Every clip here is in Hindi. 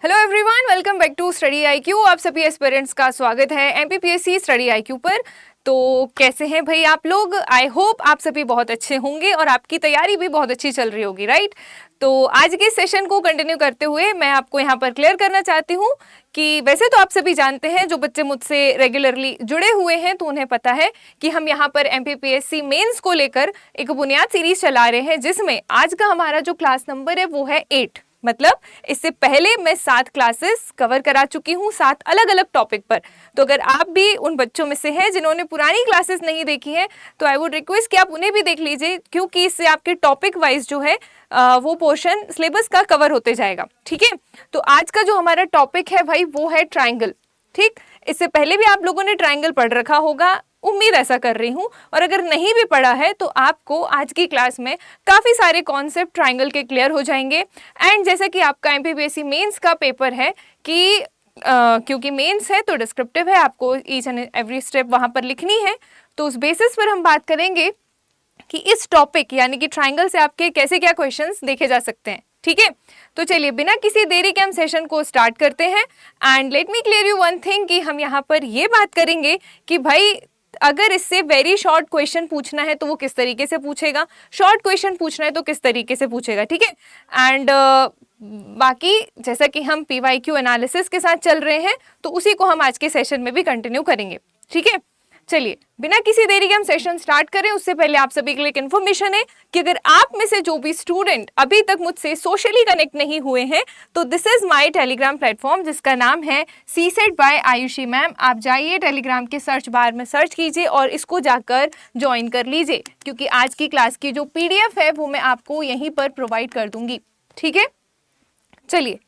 Hello everyone, welcome back to study IQ. आप सभी एस्पिरेंट्स का स्वागत है एमपीपीएससी स्टडी आईक्यू पर। तो कैसे हैं भाई आप लोग? आई होप आप सभी बहुत अच्छे होंगे और आपकी तैयारी भी बहुत अच्छी चल रही होगी, राइट? तो आज के सेशन को कंटिन्यू करते हुए मैं आपको यहाँ पर क्लियर करना चाहती हूँ कि वैसे तो आप सभी जानते हैं, जो बच्चे मुझसे रेगुलरली जुड़े हुए हैं तो उन्हें पता है कि हम यहाँ पर एमपीपीएससी मेंस को लेकर एक बुनियाद सीरीज चला रहे हैं, जिसमें आज का हमारा जो क्लास नंबर है वो है 8। मतलब इससे पहले मैं 7 क्लासेस कवर करा चुकी हूँ, 7 अलग अलग टॉपिक पर। तो अगर आप भी उन बच्चों में से हैं जिन्होंने पुरानी क्लासेस नहीं देखी हैं तो आई वुड रिक्वेस्ट कि आप उन्हें भी देख लीजिए, क्योंकि इससे आपके टॉपिक वाइज जो है वो पोर्शन सिलेबस का कवर होते जाएगा। ठीक है, तो आज का जो हमारा टॉपिक है भाई वो है ट्राइंगल। ठीक, इससे पहले भी आप लोगों ने ट्राइंगल पढ़ रखा होगा, उम्मीद ऐसा कर रही हूँ, और अगर नहीं भी पढ़ा है तो आपको आज की क्लास में काफ़ी सारे कॉन्सेप्ट ट्राइंगल के क्लियर हो जाएंगे। एंड जैसा कि आपका एमपीपीएससी मेंस का पेपर है कि क्योंकि मेंस है तो डिस्क्रिप्टिव है, आपको ईच एंड एवरी स्टेप वहाँ पर लिखनी है। तो उस बेसिस पर हम बात करेंगे कि इस टॉपिक यानी कि ट्राइंगल से आपके कैसे क्या क्वेश्चंस देखे जा सकते हैं। ठीक है, तो चलिए बिना किसी देरी के हम सेशन को स्टार्ट करते हैं। And let me clear you one thing कि हम यहाँ पर ये बात करेंगे कि भाई अगर इससे वेरी शॉर्ट क्वेश्चन पूछना है तो वो किस तरीके से पूछेगा, शॉर्ट क्वेश्चन पूछना है तो किस तरीके से पूछेगा। ठीक है, एंड बाकी जैसा कि हम पीवाईक्यू एनालिसिस के साथ चल रहे हैं तो उसी को हम आज के सेशन में भी कंटिन्यू करेंगे। ठीक है, चलिए बिना किसी देरी के हम सेशन स्टार्ट करें उससे पहले आप सभी के लिए एक इन्फॉर्मेशन है कि अगर आप में से जो भी स्टूडेंट अभी तक मुझसे सोशली कनेक्ट नहीं हुए हैं तो this is my Telegram platform जिसका नाम है सीसेट बाय आयुषी मैम। आप जाइए टेलीग्राम के सर्च बार में सर्च कीजिए और इसको जाकर ज्वाइन कर लीजिए, क्योंकि आज की क्लास की जो पीडीएफ है वो मैं आपको यहीं पर प्रोवाइड कर दूंगी। ठीक है, चलिए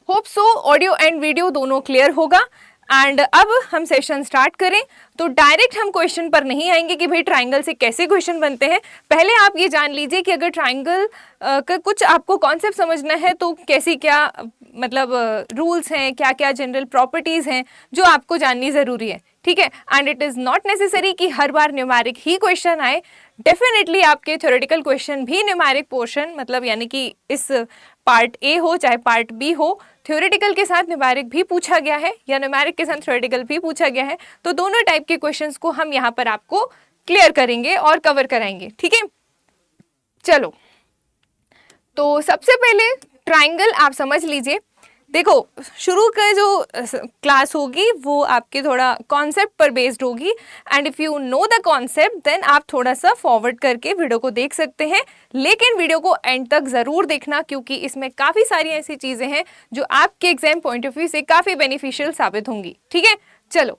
hope so audio and video दोनों क्लियर होगा। एंड अब हम सेशन स्टार्ट करें तो डायरेक्ट हम क्वेश्चन पर नहीं आएंगे कि भाई ट्राइंगल से कैसे क्वेश्चन बनते हैं। पहले आप ये जान लीजिए कि अगर ट्राइंगल का कुछ आपको कॉन्सेप्ट समझना है तो कैसी क्या मतलब रूल्स हैं, क्या क्या जनरल प्रॉपर्टीज हैं जो आपको जाननी ज़रूरी है। ठीक है, and it is not necessary कि हर बार न्यूमेरिक ही क्वेश्चन आए। डेफिनेटली आपके थ्योरेटिकल क्वेश्चन भी न्यूमेरिक पोर्शन मतलब यानी कि इस पार्ट ए हो चाहे पार्ट बी हो, थ्योरेटिकल के साथ न्यूमेरिक भी पूछा गया है या न्यूमेरिक के साथ थ्योरेटिकल भी पूछा गया है। तो दोनों टाइप के क्वेश्चंस को हम यहाँ पर आपको क्लियर करेंगे और कवर कराएंगे। ठीक है, चलो तो सबसे पहले ट्राइंगल आप समझ लीजिए। देखो, शुरू का जो क्लास होगी वो आपके थोड़ा कॉन्सेप्ट पर बेस्ड होगी, and if you know the concept then आप थोड़ा सा फॉरवर्ड करके वीडियो को देख सकते हैं, लेकिन वीडियो को एंड तक ज़रूर देखना, क्योंकि इसमें काफ़ी सारी ऐसी चीज़ें हैं जो आपके एग्जाम पॉइंट ऑफ व्यू से काफ़ी बेनिफिशियल साबित होंगी। ठीक है, चलो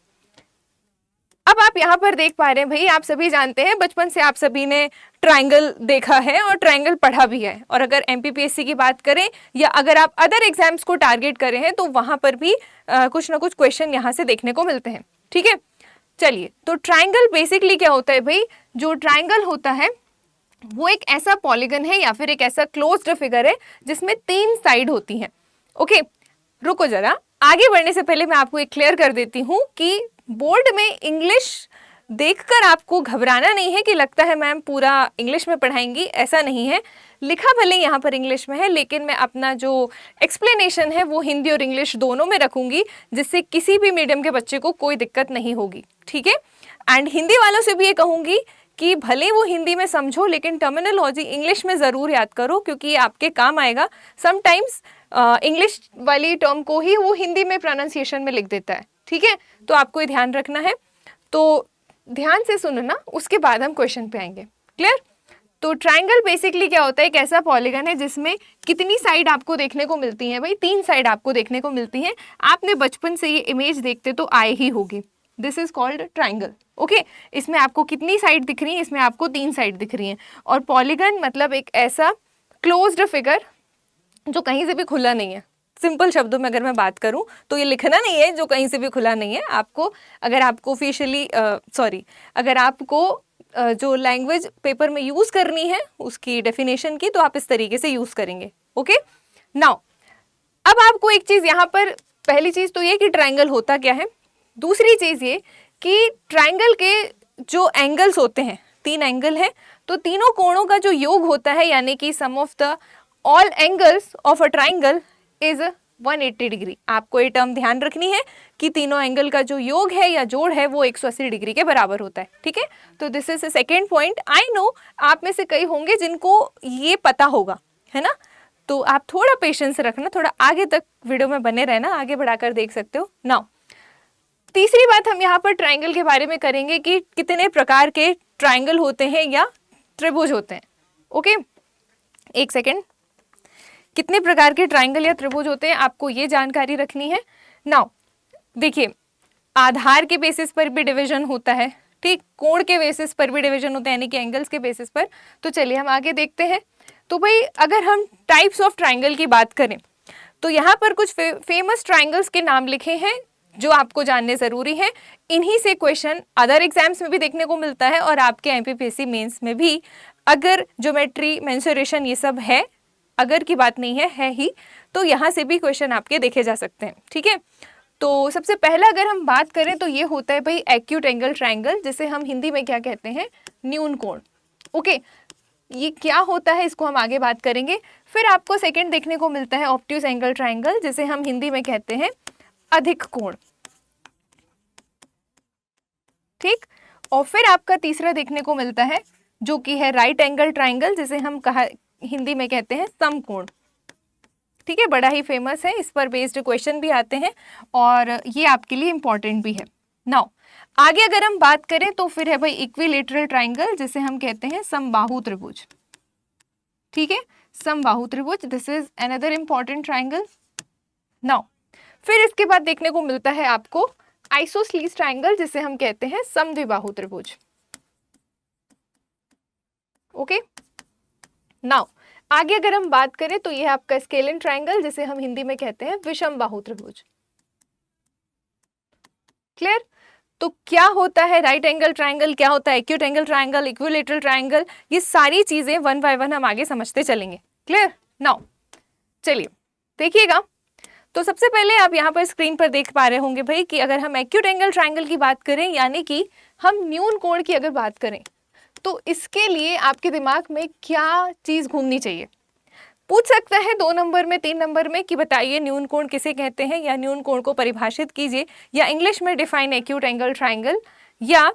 अब आप यहाँ पर देख पा रहे हैं भाई, आप सभी जानते हैं बचपन से आप सभी ने ट्राइंगल देखा है और ट्राइंगल पढ़ा भी है। और अगर एमपीपीएससी की बात करें या अगर आप अदर एग्जाम्स को टारगेट करें हैं तो वहाँ पर भी कुछ ना कुछ क्वेश्चन यहाँ से देखने को मिलते हैं। ठीक है, चलिए तो ट्राइंगल बेसिकली क्या होता है भाई? जो ट्राइंगल होता है वो एक ऐसा पॉलीगन है या फिर एक ऐसा क्लोज्ड फिगर है जिसमें 3 साइड होती हैं। ओके, रुको जरा, आगे बढ़ने से पहले मैं आपको एक क्लियर कर देती हूँ कि बोर्ड में इंग्लिश देखकर आपको घबराना नहीं है कि लगता है मैम पूरा इंग्लिश में पढ़ाएंगी, ऐसा नहीं है। लिखा भले यहाँ पर इंग्लिश में है, लेकिन मैं अपना जो एक्सप्लेनेशन है वो हिंदी और इंग्लिश दोनों में रखूंगी, जिससे किसी भी मीडियम के बच्चे को कोई दिक्कत नहीं होगी। ठीक है, एंड हिंदी वालों से भी ये कहूँगी कि भले वो हिंदी में समझो लेकिन टर्मिनोलॉजी इंग्लिश में ज़रूर याद करो, क्योंकि ये आपके काम आएगा। समटाइम्स इंग्लिश वाली टर्म को ही वो हिंदी में प्रोनाउंसिएशन में लिख देता है। ठीक है, तो आपको ये ध्यान रखना है, तो ध्यान से सुनना, उसके बाद हम क्वेश्चन पे आएंगे। क्लियर? तो ट्राइंगल बेसिकली क्या होता है? एक ऐसा पॉलीगन है जिसमें कितनी साइड आपको देखने को मिलती हैं भाई? 3 साइड आपको देखने को मिलती हैं। आपने बचपन से ये इमेज देखते तो आए ही होगी। This is called triangle. Okay, इसमें आपको कितनी साइड दिख रही है? इसमें आपको 3 साइड दिख रही हैं। और पॉलीगन मतलब एक ऐसा क्लोज्ड फिगर जो कहीं से भी खुला नहीं है। सिंपल शब्दों में अगर मैं बात करूं तो ये लिखना नहीं है जो कहीं से भी खुला नहीं है। आपको अगर आपको ऑफिशियली अगर आपको जो लैंग्वेज पेपर में यूज़ करनी है उसकी डेफिनेशन की, तो आप इस तरीके से यूज़ करेंगे। ओके, नाउ अब आपको एक चीज़ यहाँ पर, पहली चीज़ तो ये कि ट्राइंगल होता क्या है। दूसरी चीज़ ये कि ट्राइंगल के जो एंगल्स होते हैं, 3 एंगल हैं, तो तीनों कोणों का जो योग होता है यानी कि sum of the all angles of a triangle is 180 degree. आपको ये टर्म ध्यान रखनी है कि तीनों एंगल का जो योग है या जोड़ है वो 180 डिग्री के बराबर होता है, ठीक है। तो this is the second point. I know आप में से कई होंगे जिनको ये पता होगा, है ना, तो आप थोड़ा पेशेंस रखना, थोड़ा आगे तक वीडियो में बने रहना, आगे बढ़ाकर देख सकते हो। नाउ तीसरी बात हम यहाँ पर ट्राइंगल के बारे में करेंगे कि कितने प्रकार के ट्राइंगल होते हैं या त्रिभुज होते हैं। ओके, एक सेकेंड, कितने प्रकार के ट्राइंगल या त्रिभुज होते हैं आपको ये जानकारी रखनी है। नाउ देखिए, आधार के बेसिस पर भी डिवीजन होता है, ठीक, कोण के बेसिस पर भी डिवीजन होता है, यानी कि एंगल्स के बेसिस पर। तो चलिए हम आगे देखते हैं। तो भाई अगर हम टाइप्स ऑफ ट्राइंगल की बात करें तो यहाँ पर कुछ फेमस ट्राइंगल्स के नाम लिखे हैं जो आपको जानने जरूरी है। इन्हीं से क्वेश्चन अदर एग्जाम्स में भी देखने को मिलता है और आपके एमपीपीएससी मेंस में भी, अगर ज्योमेट्री, मेंसुरेशन ये सब है, अगर की बात नहीं है ही, तो यहाँ से भी क्वेश्चन आपके देखे जा सकते हैं, ठीक है। तो सबसे पहला अगर हम बात करें तो ये होता है भाई एक्यूट एंगल ट्राइंगल, जिसे हम हिंदी में क्या कहते हैं, न्यून कोण। ओके, ये क्या होता है इसको हम आगे बात करेंगे। फिर आपको सेकंड देखने को मिलता है ऑब्ट्यूज एंगल ट्राइंगल, जिसे हम हिंदी में कहते हैं अधिक कोण, ठीक। और फिर आपका तीसरा देखने को मिलता है जो कि है राइट एंगल ट्राइंगल, जिसे हम हिंदी में कहते हैं समकोण, ठीक है। बड़ा ही फेमस है, इस पर बेस्ड क्वेश्चन भी आते हैं और ये आपके लिए इंपॉर्टेंट भी है। नाउ आगे अगर हम बात करें तो फिर है भाई इक्विलेटरल ट्राइंगल, जिसे हम कहते हैं समबाहु त्रिभुज, ठीक है, समबाहु त्रिभुज, this is another important triangle. Now फिर इसके बाद देखने को मिलता है आपको आइसोस्लीस ट्राइंगल, जिसे हम कहते हैं समद्विबाहु त्रिभुज। ओके, नाउ आगे अगर हम बात करें तो यह आपका स्केलन ट्राइंगल, जिसे हम हिंदी में कहते हैं विषम बाहु त्रिभुज। क्लियर? तो क्या होता है राइट एंगल ट्राइंगल, क्या होता है acute angle triangle, equilateral triangle, ये सारी चीजें वन बाय वन हम आगे समझते चलेंगे। क्लियर? नाउ चलिए देखिएगा। तो सबसे पहले आप यहाँ पर स्क्रीन पर देख पा रहे होंगे भाई कि अगर हम एक्यूट एंगल ट्राइंगल की बात करें, यानी कि हम न्यून कोण की अगर बात करें, तो इसके लिए आपके दिमाग में क्या चीज घूमनी चाहिए। पूछ सकता है 2 नंबर में, 3 नंबर में कि बताइए न्यून कोण किसे कहते हैं, या न्यून कोण को परिभाषित कीजिए, या इंग्लिश में डिफाइन एक्यूट एंगल ट्राइंगल, या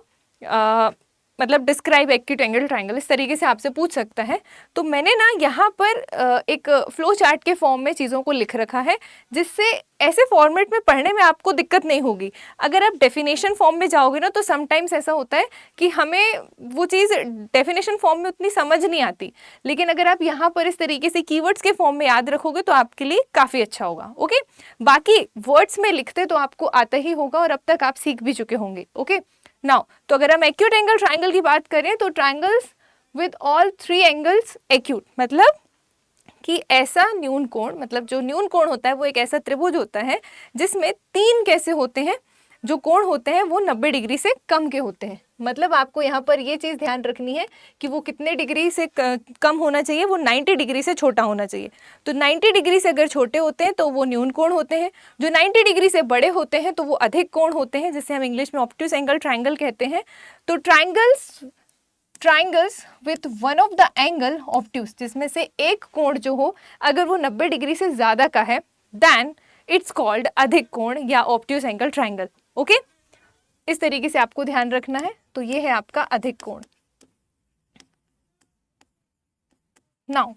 मतलब डिस्क्राइब एक्यूट एंगल ट्राइंगल, इस तरीके से आपसे पूछ सकता है। तो मैंने ना यहाँ पर एक फ्लो चार्ट के फॉर्म में चीज़ों को लिख रखा है, जिससे ऐसे फॉर्मेट में पढ़ने में आपको दिक्कत नहीं होगी। अगर आप डेफिनेशन फॉर्म में जाओगे ना तो समटाइम्स ऐसा होता है कि हमें वो चीज़ डेफिनेशन फॉर्म में उतनी समझ नहीं आती, लेकिन अगर आप यहाँ पर इस तरीके से कीवर्ड्स के फॉर्म में याद रखोगे तो आपके लिए काफ़ी अच्छा होगा। ओके, बाकी वर्ड्स में लिखते तो आपको आता ही होगा और अब तक आप सीख भी चुके होंगे। ओके, नाउ तो अगर हम एक्यूट एंगल ट्राइंगल की बात करें तो triangles with all 3 angles acute, मतलब कि ऐसा न्यून कोण, मतलब जो न्यून कोण होता है वो एक ऐसा त्रिभुज होता है जिसमें 3 कैसे होते हैं, जो कोण होते हैं वो 90 डिग्री से कम के होते हैं। मतलब आपको यहाँ पर ये चीज़ ध्यान रखनी है कि वो कितने डिग्री से कम होना चाहिए, वो 90 डिग्री से छोटा होना चाहिए। तो 90 डिग्री से अगर छोटे होते हैं तो वो न्यून कोण होते हैं, जो 90 डिग्री से बड़े होते हैं तो वो अधिक कोण होते हैं, जिसे हम इंग्लिश में ऑब्ट्यूज एंगल ट्राइंगल कहते हैं। तो triangles with one of the angle obtuse, जिसमें से एक कोण जो हो अगर वो 90 डिग्री से ज़्यादा का है, देन इट्स कॉल्ड अधिक कोण या ऑब्ट्यूज एंगल ट्राइंगल। ओके, इस तरीके से आपको ध्यान रखना है। तो ये है आपका अधिक कोण। नाउ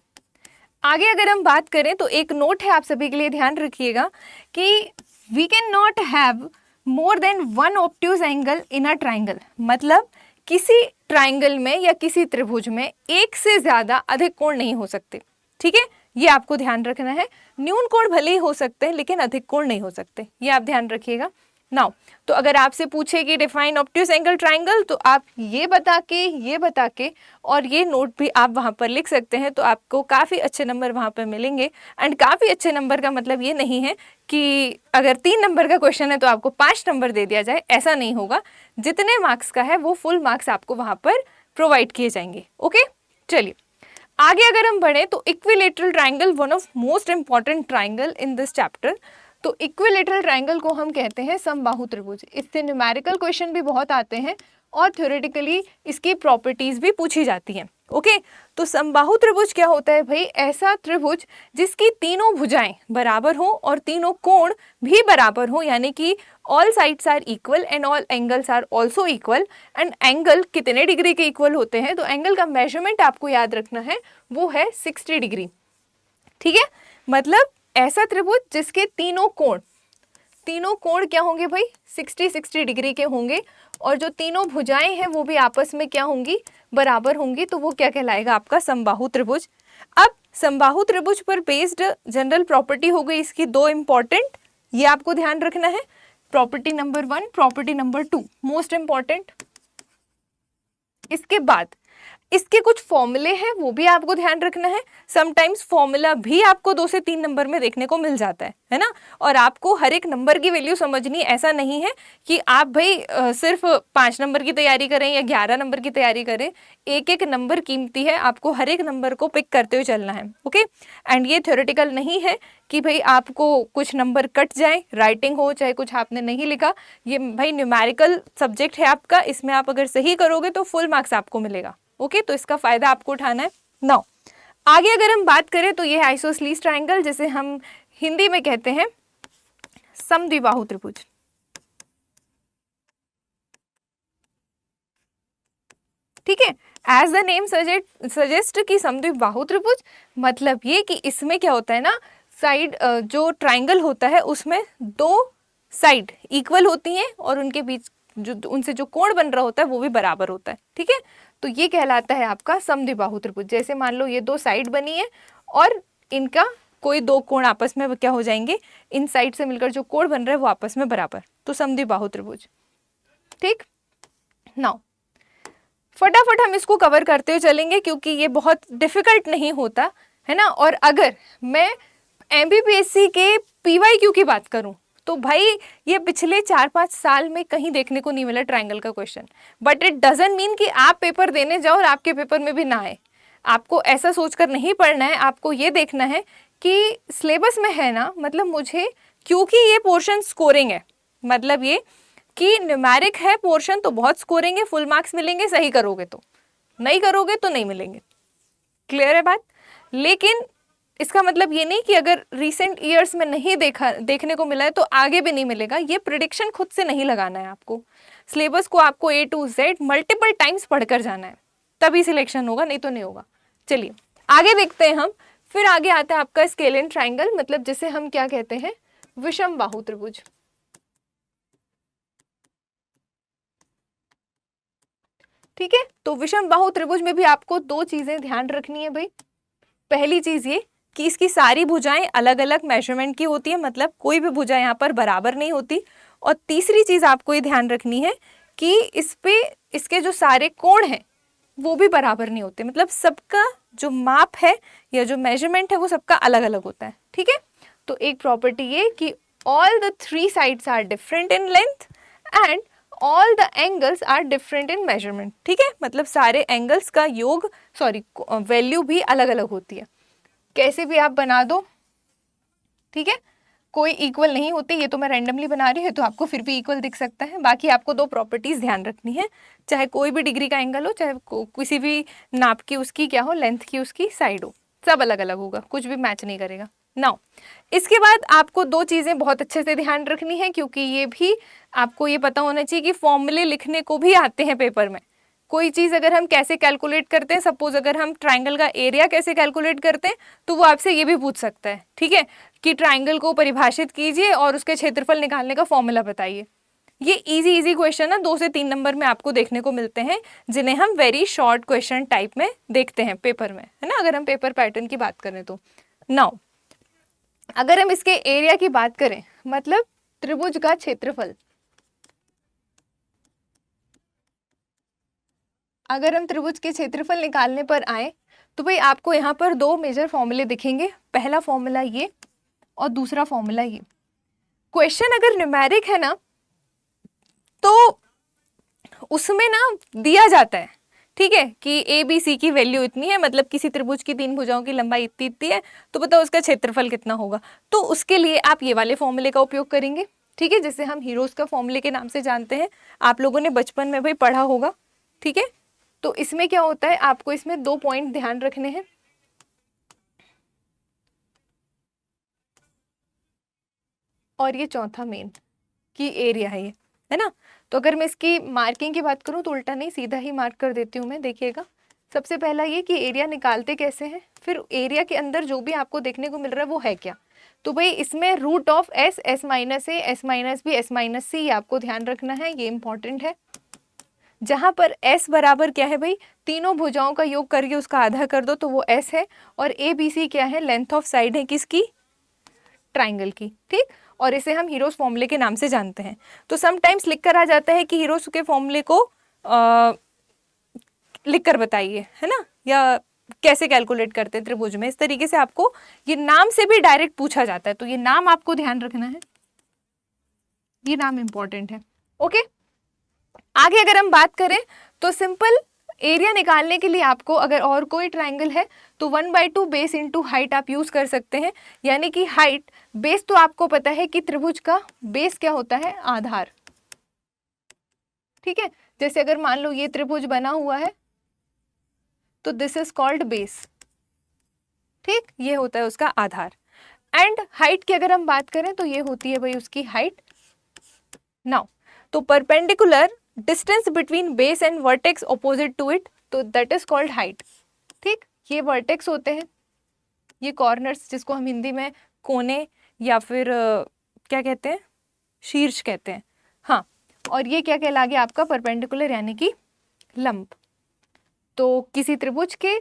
आगे अगर हम बात करें तो एक नोट है आप सभी के लिए, ध्यान रखिएगा कि we can not have more than 1 obtuse angle in a triangle. मतलब किसी ट्राइंगल में या किसी त्रिभुज में एक से ज्यादा अधिक कोण नहीं हो सकते। ठीक है, ये आपको ध्यान रखना है। न्यून कोण भले ही हो सकते हैं लेकिन अधिक कोण नहीं हो सकते, ये आप ध्यान रखिएगा। नाउ तो अगर आपसे पूछे कि डिफाइन ऑब्ट्यूज एंगल ट्राइंगल, तो आप ये बता के और ये नोट भी आप वहाँ पर लिख सकते हैं, तो आपको काफ़ी अच्छे नंबर वहाँ पर मिलेंगे। एंड काफ़ी अच्छे नंबर का मतलब ये नहीं है कि अगर 3 नंबर का क्वेश्चन है तो आपको 5 नंबर दे दिया जाए, ऐसा नहीं होगा। जितने मार्क्स का है वो फुल मार्क्स आपको वहाँ पर प्रोवाइड किए जाएंगे। ओके, चलिए आगे अगर हम बढ़े तो equilateral triangle, one of most important triangle in this chapter. तो इक्विलेटरल ट्राइंगल को हम कहते हैं समबाहु त्रिभुज। इससे न्यूमेरिकल क्वेश्चन भी बहुत आते हैं और थ्योरेटिकली इसकी प्रॉपर्टीज भी पूछी जाती हैं। ओके। तो समबाहु त्रिभुज क्या होता है भाई? ऐसा त्रिभुज जिसकी तीनों भुजाएं बराबर हो और तीनों कोण भी बराबर हो, यानी कि all sides are equal and all angles are also equal. And angle कितने डिग्री के इक्वल होते हैं? तो एंगल का मेजरमेंट आपको याद रखना है, वो है 60 डिग्री। ठीक है, मतलब ऐसा त्रिभुज जिसके तीनों कोण क्या होंगे भाई? 60 डिग्री के होंगे, और जो तीनों भुजाएं हैं वो भी आपस में क्या होंगी? बराबर होंगी। तो वो क्या कहलाएगा? आपका समबाहु त्रिभुज। अब समबाहु त्रिभुज पर बेस्ड जनरल प्रॉपर्टी हो गई इसकी दो इंपॉर्टेंट, ये आपको ध्यान रखना है। Property number 1, property number 2 most important. इसके बाद इसके कुछ फॉर्मूले हैं, वो भी आपको ध्यान रखना है। समटाइम्स फॉर्मूला भी आपको 2 से 3 नंबर में देखने को मिल जाता है ना। और आपको हर एक नंबर की वैल्यू समझनी, ऐसा नहीं है कि आप भाई सिर्फ 5 नंबर की तैयारी करें या 11 नंबर की तैयारी करें। एक एक नंबर कीमती है, आपको हर एक नंबर को पिक करते हुए चलना है। ओके, एंड ये थ्योरेटिकल नहीं है कि भाई आपको कुछ नंबर कट जाए, राइटिंग हो चाहे कुछ आपने नहीं लिखा। ये भाई न्यूमेरिकल सब्जेक्ट है आपका, इसमें आप अगर सही करोगे तो फुल मार्क्स आपको मिलेगा। ओके, तो इसका फायदा आपको उठाना है। नाउ आगे अगर हम बात करें तो ये है आइसोसेलेस ट्रायंगल, जिसे हम हिंदी में कहते हैं समद्विबाहु त्रिभुज। ठीक है, एज द नेम सजेस्ट कि समद्विबाहु त्रिभुज, मतलब ये कि इसमें क्या होता है ना, साइड जो ट्रायंगल होता है उसमें दो साइड इक्वल होती हैं और उनके बीच जो उनसे जो कोण बन रहा होता है वो भी बराबर होता है। ठीक है, तो ये कहलाता है आपका समद्विबाहु त्रिभुज। जैसे मान लो ये दो साइड बनी है और इनका कोई दो कोण आपस में क्या हो जाएंगे, इन साइड से मिलकर जो कोण बन रहा है वो आपस में बराबर, तो समद्विबाहु त्रिभुज। ठीक, नाउ फटाफट हम इसको कवर करते हुए चलेंगे क्योंकि ये बहुत डिफिकल्ट नहीं होता है ना। और अगर मैं एमपीपीएससी के पीवाईक्यू की बात करूं तो भाई ये पिछले 4-5 साल में कहीं देखने को नहीं मिला ट्रायंगल का question. But it doesn't mean कि आप पेपर देने जाओ और आपके पेपर में भी ना आए। आपको ऐसा सोचकर नहीं पढ़ना है, आपको ये देखना है कि सिलेबस में है ना, मतलब मुझे क्योंकि ये पोर्शन स्कोरिंग है, मतलब ये कि न्यूमेरिक है पोर्शन तो बहुत स्कोरिंग है, फुल मार्क्स मिलेंगे सही करोगे तो, नहीं करोगे तो नहीं मिलेंगे। क्लियर है बात? लेकिन इसका मतलब ये नहीं कि अगर रिसेंट ईयर्स में नहीं देखने को मिला है तो आगे भी नहीं मिलेगा। ये प्रिडिक्शन खुद से नहीं लगाना है आपको। सिलेबस को आपको A to Z multiple times पढ़कर जाना है, तभी सिलेक्शन होगा, नहीं तो नहीं होगा। चलिए आगे देखते हैं हम। फिर आगे आता है आपका स्केलेन ट्राइंगल, मतलब जिसे हम क्या कहते हैं, विषम बाहु त्रिभुज। ठीक है, तो विषम बाहु त्रिभुज में भी आपको दो चीजें ध्यान रखनी है भाई। पहली चीज ये कि इसकी सारी भुजाएं अलग अलग मेजरमेंट की होती है, मतलब कोई भी भुजा यहाँ पर बराबर नहीं होती। और तीसरी चीज आपको ये ध्यान रखनी है कि इस पे इसके जो सारे कोण हैं वो भी बराबर नहीं होते, मतलब सबका जो माप है या जो मेजरमेंट है वो सबका अलग अलग होता है। ठीक है, तो एक प्रॉपर्टी ये कि all the 3 sides are different in length and all the angles are different in measurement. ठीक है, मतलब सारे एंगल्स का योग वैल्यू भी अलग अलग होती है। कैसे भी आप बना दो, ठीक है, कोई इक्वल नहीं होती। ये तो मैं रैंडमली बना रही हूँ तो आपको फिर भी इक्वल दिख सकता है। बाकी आपको दो प्रॉपर्टीज ध्यान रखनी है, चाहे कोई भी डिग्री का एंगल हो, चाहे किसी भी नाप की उसकी क्या हो, लेंथ की उसकी साइड हो, सब अलग अलग होगा, कुछ भी मैच नहीं करेगा। नाउ इसके बाद आपको दो चीजें बहुत अच्छे से ध्यान रखनी है, क्योंकि ये भी आपको ये पता होना चाहिए कि फॉर्मूले लिखने को भी आते हैं पेपर में। कोई चीज अगर हम कैसे कैलकुलेट करते हैं, सपोज अगर हम ट्राइंगल का एरिया कैसे कैलकुलेट करते हैं तो वो आपसे ये भी पूछ सकता है। ठीक है, कि ट्राइंगल को परिभाषित कीजिए और उसके क्षेत्रफल निकालने का फॉर्मूला बताइए। ये इजी क्वेश्चन ना 2 से 3 नंबर में आपको देखने को मिलते हैं, जिन्हें हम वेरी शॉर्ट क्वेश्चन टाइप में देखते हैं पेपर में, है ना, अगर हम पेपर पैटर्न की बात करें तो। नाउ अगर हम इसके एरिया की बात करें, मतलब त्रिभुज का क्षेत्रफल, अगर हम त्रिभुज के क्षेत्रफल निकालने पर आए तो भाई आपको यहाँ पर दो मेजर फॉर्मूले दिखेंगे। पहला फॉर्मूला ये और दूसरा फॉर्मूला ये। क्वेश्चन अगर न्यूमेरिक है ना तो उसमें ना दिया जाता है, ठीक है, कि ABC की वैल्यू इतनी है, मतलब किसी त्रिभुज की 3 भुजाओं की लंबाई इतनी इतनी है, तो बताओ उसका क्षेत्रफल कितना होगा। तो उसके लिए आप ये वाले फॉर्मूले का उपयोग करेंगे, ठीक है, जिसे हम हीरोज का फॉर्मूले के नाम से जानते हैं। आप लोगों ने बचपन में भाई पढ़ा होगा, ठीक है, तो इसमें क्या होता है, आपको इसमें 2 पॉइंट ध्यान रखने हैं। और ये चौथा मेन की एरिया है ना। तो अगर मैं इसकी मार्किंग की बात करूं तो उल्टा नहीं, सीधा ही मार्क कर देती हूँ मैं। देखिएगा, सबसे पहला ये कि एरिया निकालते कैसे हैं, फिर एरिया के अंदर जो भी आपको देखने को मिल रहा है वो है क्या। तो भाई इसमें root of S, S minus A, S minus B, S minus C, आपको ध्यान रखना है, ये इंपॉर्टेंट है। जहां पर s बराबर क्या है भाई, तीनों भुजाओं का योग करके उसका आधा कर दो तो वो s है। और ए बी सी क्या है, लेंथ ऑफ साइड है किसकी, ट्राइंगल की, ठीक। और इसे हम हीरोस फॉर्मूले के नाम से जानते हैं। तो समटाइम्स लिख कर आ जाता है कि हीरोस के फॉर्मूले को लिख कर बताइए, है ना, या कैसे कैलकुलेट करते हैं त्रिभुज में, इस तरीके से आपको ये नाम से भी डायरेक्ट पूछा जाता है। तो ये नाम आपको ध्यान रखना है, ये नाम इंपॉर्टेंट है। ओके, आगे अगर हम बात करें तो सिंपल एरिया निकालने के लिए आपको अगर और कोई ट्राइंगल है तो 1/2 बेस इंटू हाइट आप यूज कर सकते हैं। यानी कि हाइट, बेस तो आपको पता है कि त्रिभुज का बेस क्या होता है, आधार, ठीक है। जैसे अगर मान लो ये त्रिभुज बना हुआ है तो दिस इज कॉल्ड बेस, ठीक, ये होता है उसका आधार। एंड हाइट की अगर हम बात करें तो ये होती है भाई उसकी हाइट। नाउ तो perpendicular distance between base and vertex opposite to it, तो दैट इज कॉल्ड हाइट, ठीक। ये वर्टेक्स होते हैं, ये कॉर्नर्स जिसको हम हिंदी में कोने या फिर क्या कहते हैं, शीर्ष कहते हैं, हाँ। और ये क्या कहला गया आपका परपेंडिकुलर यानी कि लंब। तो किसी त्रिभुज के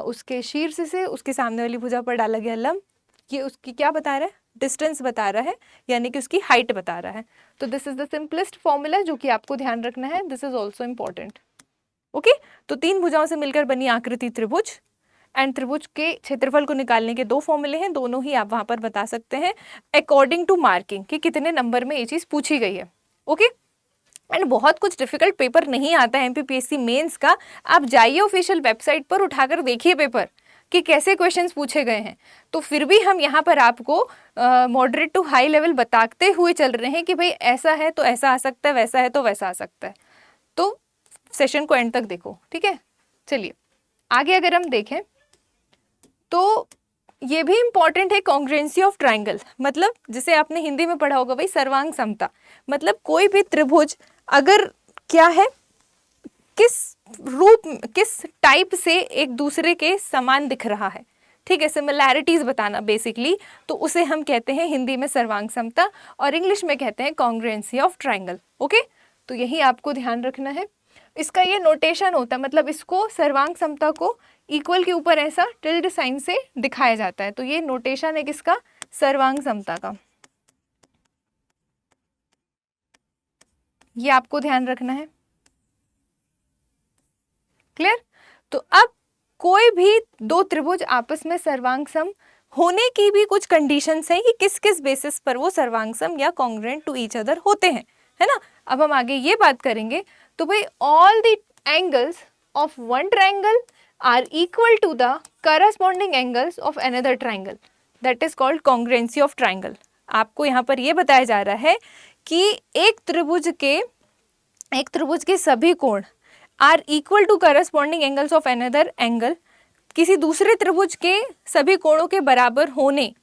उसके शीर्ष से उसके सामने वाली भुजा पर डाला गया लंब, ये उसकी क्या बता रहा है, डिस्टेंस बता रहा है, यानी कि उसकी हाइट बता रहा है। तो this is the simplest formula जो कि आपको ध्यान रखना है, this is also important. Okay, तो 3 भुजाओं से मिलकर बनी आकृति त्रिभुज, एंड त्रिभुज के क्षेत्रफल को निकालने के 2 फॉर्मूले हैं, दोनों ही आप वहां पर बता सकते हैं अकॉर्डिंग टू मार्किंग कि कितने नंबर में ये चीज पूछी गई है। ओके, एंड बहुत कुछ डिफिकल्ट पेपर नहीं आता है एमपीपीएससी मेंस का। आप जाइए ऑफिशियल वेबसाइट पर, उठाकर देखिए पेपर कि कैसे क्वेश्चंस पूछे गए हैं। तो फिर भी हम यहाँ पर आपको मॉडरेट टू हाई लेवल बताते हुए चल रहे हैं कि भाई ऐसा है तो ऐसा आ सकता है, वैसा है तो वैसा आ सकता है। तो सेशन को एंड तक देखो, ठीक है। चलिए आगे अगर हम देखें तो ये भी इंपॉर्टेंट है, कॉन्ग्रुएंसी ऑफ ट्राइंगल, मतलब जिसे आपने हिंदी में पढ़ा होगा भाई सर्वांग समता। मतलब कोई भी त्रिभुज अगर क्या है, किस रूप, किस टाइप से एक दूसरे के समान दिख रहा है, ठीक है, सिमिलैरिटीज बताना बेसिकली, तो उसे हम कहते हैं हिंदी में सर्वांग समता और इंग्लिश में कहते हैं कॉन्ग्रुएंसी ऑफ ट्राइंगल। ओके, तो यही आपको ध्यान रखना है। इसका ये नोटेशन होता है, मतलब इसको सर्वांग समता को इक्वल के ऊपर ऐसा टिल्ड साइन से दिखाया जाता है। तो ये नोटेशन है किसका, सर्वांग समता का, ये आपको ध्यान रखना है। क्लियर। तो अब कोई भी 2 त्रिभुज आपस में सर्वांग सम होने की भी कुछ कंडीशंस हैं कि किस किस बेसिस पर वो सर्वांग सम या कॉन्ग्रुएंट टू ईच अदर होते हैं, है ना। अब हम आगे ये बात करेंगे। तो भाई all the angles of one triangle are equal to the corresponding angles of another triangle, that is called congruency of triangle. आपको यहाँ पर ये बताया जा रहा है कि एक त्रिभुज के सभी कोण are equal to corresponding angles of another angle, किसी दूसरे त्रिभुज के सभी कोणों के बराबर होने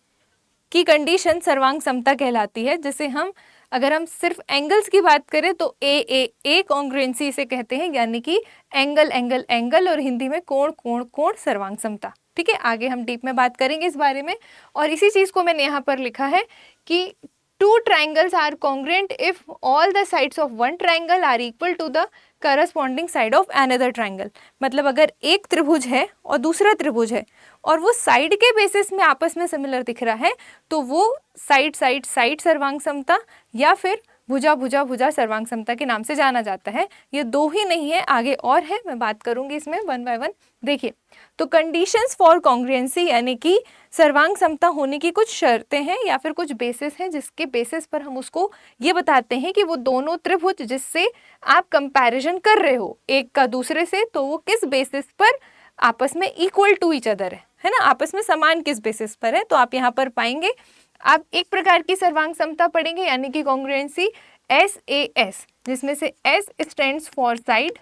की कंडीशन सर्वांग समता कहलाती है। जिसे हम अगर हम सिर्फ एंगल्स की बात करें तो ए कॉन्ग्रुएंसी इसे कहते हैं, यानी कि एंगल एंगल एंगल और हिंदी में कोण कोण कोण सर्वांग समता। ठीक है, आगे हम डीप में बात करेंगे इस बारे में। और इसी चीज को मैंने यहाँ पर लिखा है कि 2 triangles are congruent if all the sides of one triangle are equal to the corresponding side of another triangle। मतलब अगर एक त्रिभुज है और दूसरा त्रिभुज है और वो साइड के बेसिस में आपस में सिमिलर दिख रहा है तो वो साइड साइड साइड सर्वांग समता या फिर भुजा भुजा भुजा सर्वांग समता के नाम से जाना जाता है। ये 2 ही नहीं है, आगे और है, मैं बात करूंगी इसमें 1 by 1। देखिए, तो कंडीशंस फॉर कॉन्ग्रुएंसी यानी कि सर्वांग समता होने की कुछ शर्तें हैं या फिर कुछ बेसिस हैं जिसके बेसिस पर हम उसको ये बताते हैं कि वो दोनों त्रिभुज जिससे आप कंपैरिजन कर रहे हो एक का दूसरे से, तो वो किस बेसिस पर आपस में इक्वल टू ईच अदर है ना, आपस में समान किस बेसिस पर है। तो आप यहाँ पर पाएंगे, आप एक प्रकार की सर्वांग समता पढ़ेंगे यानी कि कॉन्ग्रुएंसी SAS, जिसमें से S stands for side,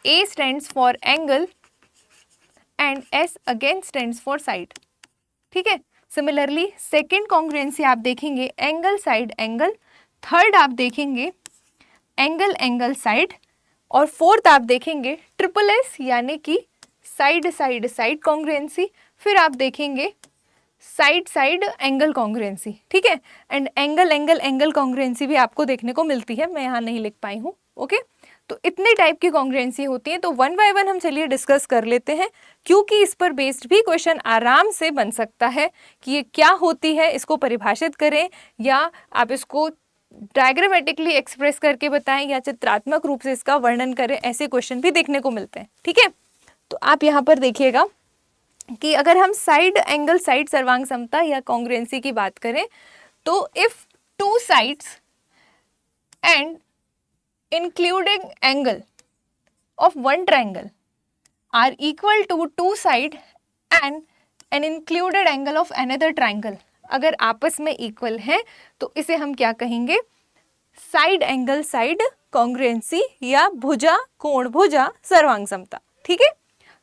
A stands for angle and S again stands for side. ठीक है. सिमिलरली सेकेंड कॉन्ग्रुएंसी आप देखेंगे एंगल साइड एंगल, थर्ड आप देखेंगे एंगल एंगल साइड, और फोर्थ आप देखेंगे ट्रिपल एस यानी कि साइड साइड साइड कॉन्ग्रुएंसी, फिर आप देखेंगे साइड साइड एंगल कॉन्ग्रुएंसी. ठीक है. And angle angle angle congruency भी आपको देखने को मिलती है, मैं यहाँ नहीं लिख पाई हूँ. ओके. तो इतने टाइप की कॉन्ग्रुएंसी होती है. तो वन बाय वन हम चलिए डिस्कस कर लेते हैं, क्योंकि इस पर बेस्ड भी क्वेश्चन आराम से बन सकता है कि ये क्या होती है, इसको परिभाषित करें या आप इसको डायग्रामेटिकली एक्सप्रेस करके बताएं या चित्रात्मक रूप से इसका वर्णन करें. ऐसे क्वेश्चन भी देखने को मिलते हैं. ठीक है. तो आप यहाँ पर देखिएगा कि अगर हम साइड एंगल साइड सर्वांग समता या कॉन्ग्रुएंसी की बात करें तो if two sides and including angle of one triangle are equal to two side and an included angle of another triangle, अगर आपस में इक्वल है तो इसे हम क्या कहेंगे, साइड एंगल साइड कॉन्ग्रुएंसी या भुजा कोण भुजा सर्वांग समता. ठीक है.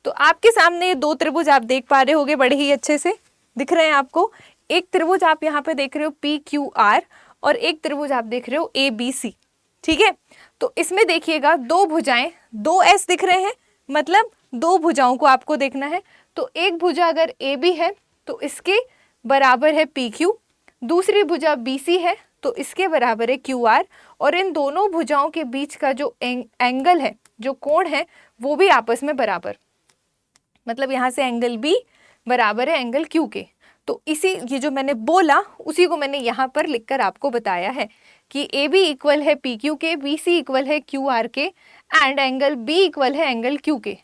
तो आपके सामने ये दो त्रिभुज आप देख पा रहे होंगे, बड़े ही अच्छे से दिख रहे हैं आपको. एक त्रिभुज आप यहाँ पे देख रहे हो PQR और एक त्रिभुज आप देख रहे हो ABC. ठीक है. तो इसमें देखिएगा दो भुजाएं, दो एस दिख रहे हैं, मतलब दो भुजाओं को आपको देखना है. तो एक भुजा अगर AB है तो इसके बराबर है PQ, दूसरी भुजा BC है तो इसके बराबर है QR, और इन दोनों भुजाओं के बीच का जो एंगल है, जो कोण है, वो भी आपस में बराबर, मतलब यहाँ से एंगल B बराबर है एंगल Q के. तो इसी ये जो मैंने बोला उसी को मैंने यहाँ पर लिखकर आपको बताया है कि AB इक्वल है PQ के, BC इक्वल है QR के एंड एंगल B इक्वल है एंगल Q के.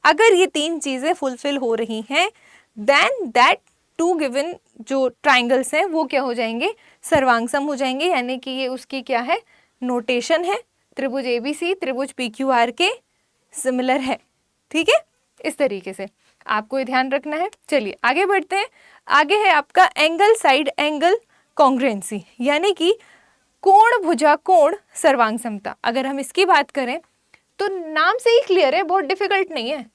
अगर ये तीन चीज़ें फुलफिल हो रही हैं देन दैट टू गिवन जो ट्राइंगल्स हैं वो क्या हो जाएंगे, सर्वांगसम हो जाएंगे. यानी कि ये उसकी क्या है, नोटेशन है. त्रिभुज ABC त्रिभुज PQR के सिमिलर है. ठीक है. इस तरीके से आपको ये ध्यान रखना है. चलिए आगे बढ़ते हैं. आगे है आपका एंगल साइड एंगल कॉन्ग्रुएंसी, यानी कि कोण भुजा कोण सर्वांग समता. अगर हम इसकी बात करें तो नाम से ही क्लियर है, बहुत डिफिकल्ट नहीं है.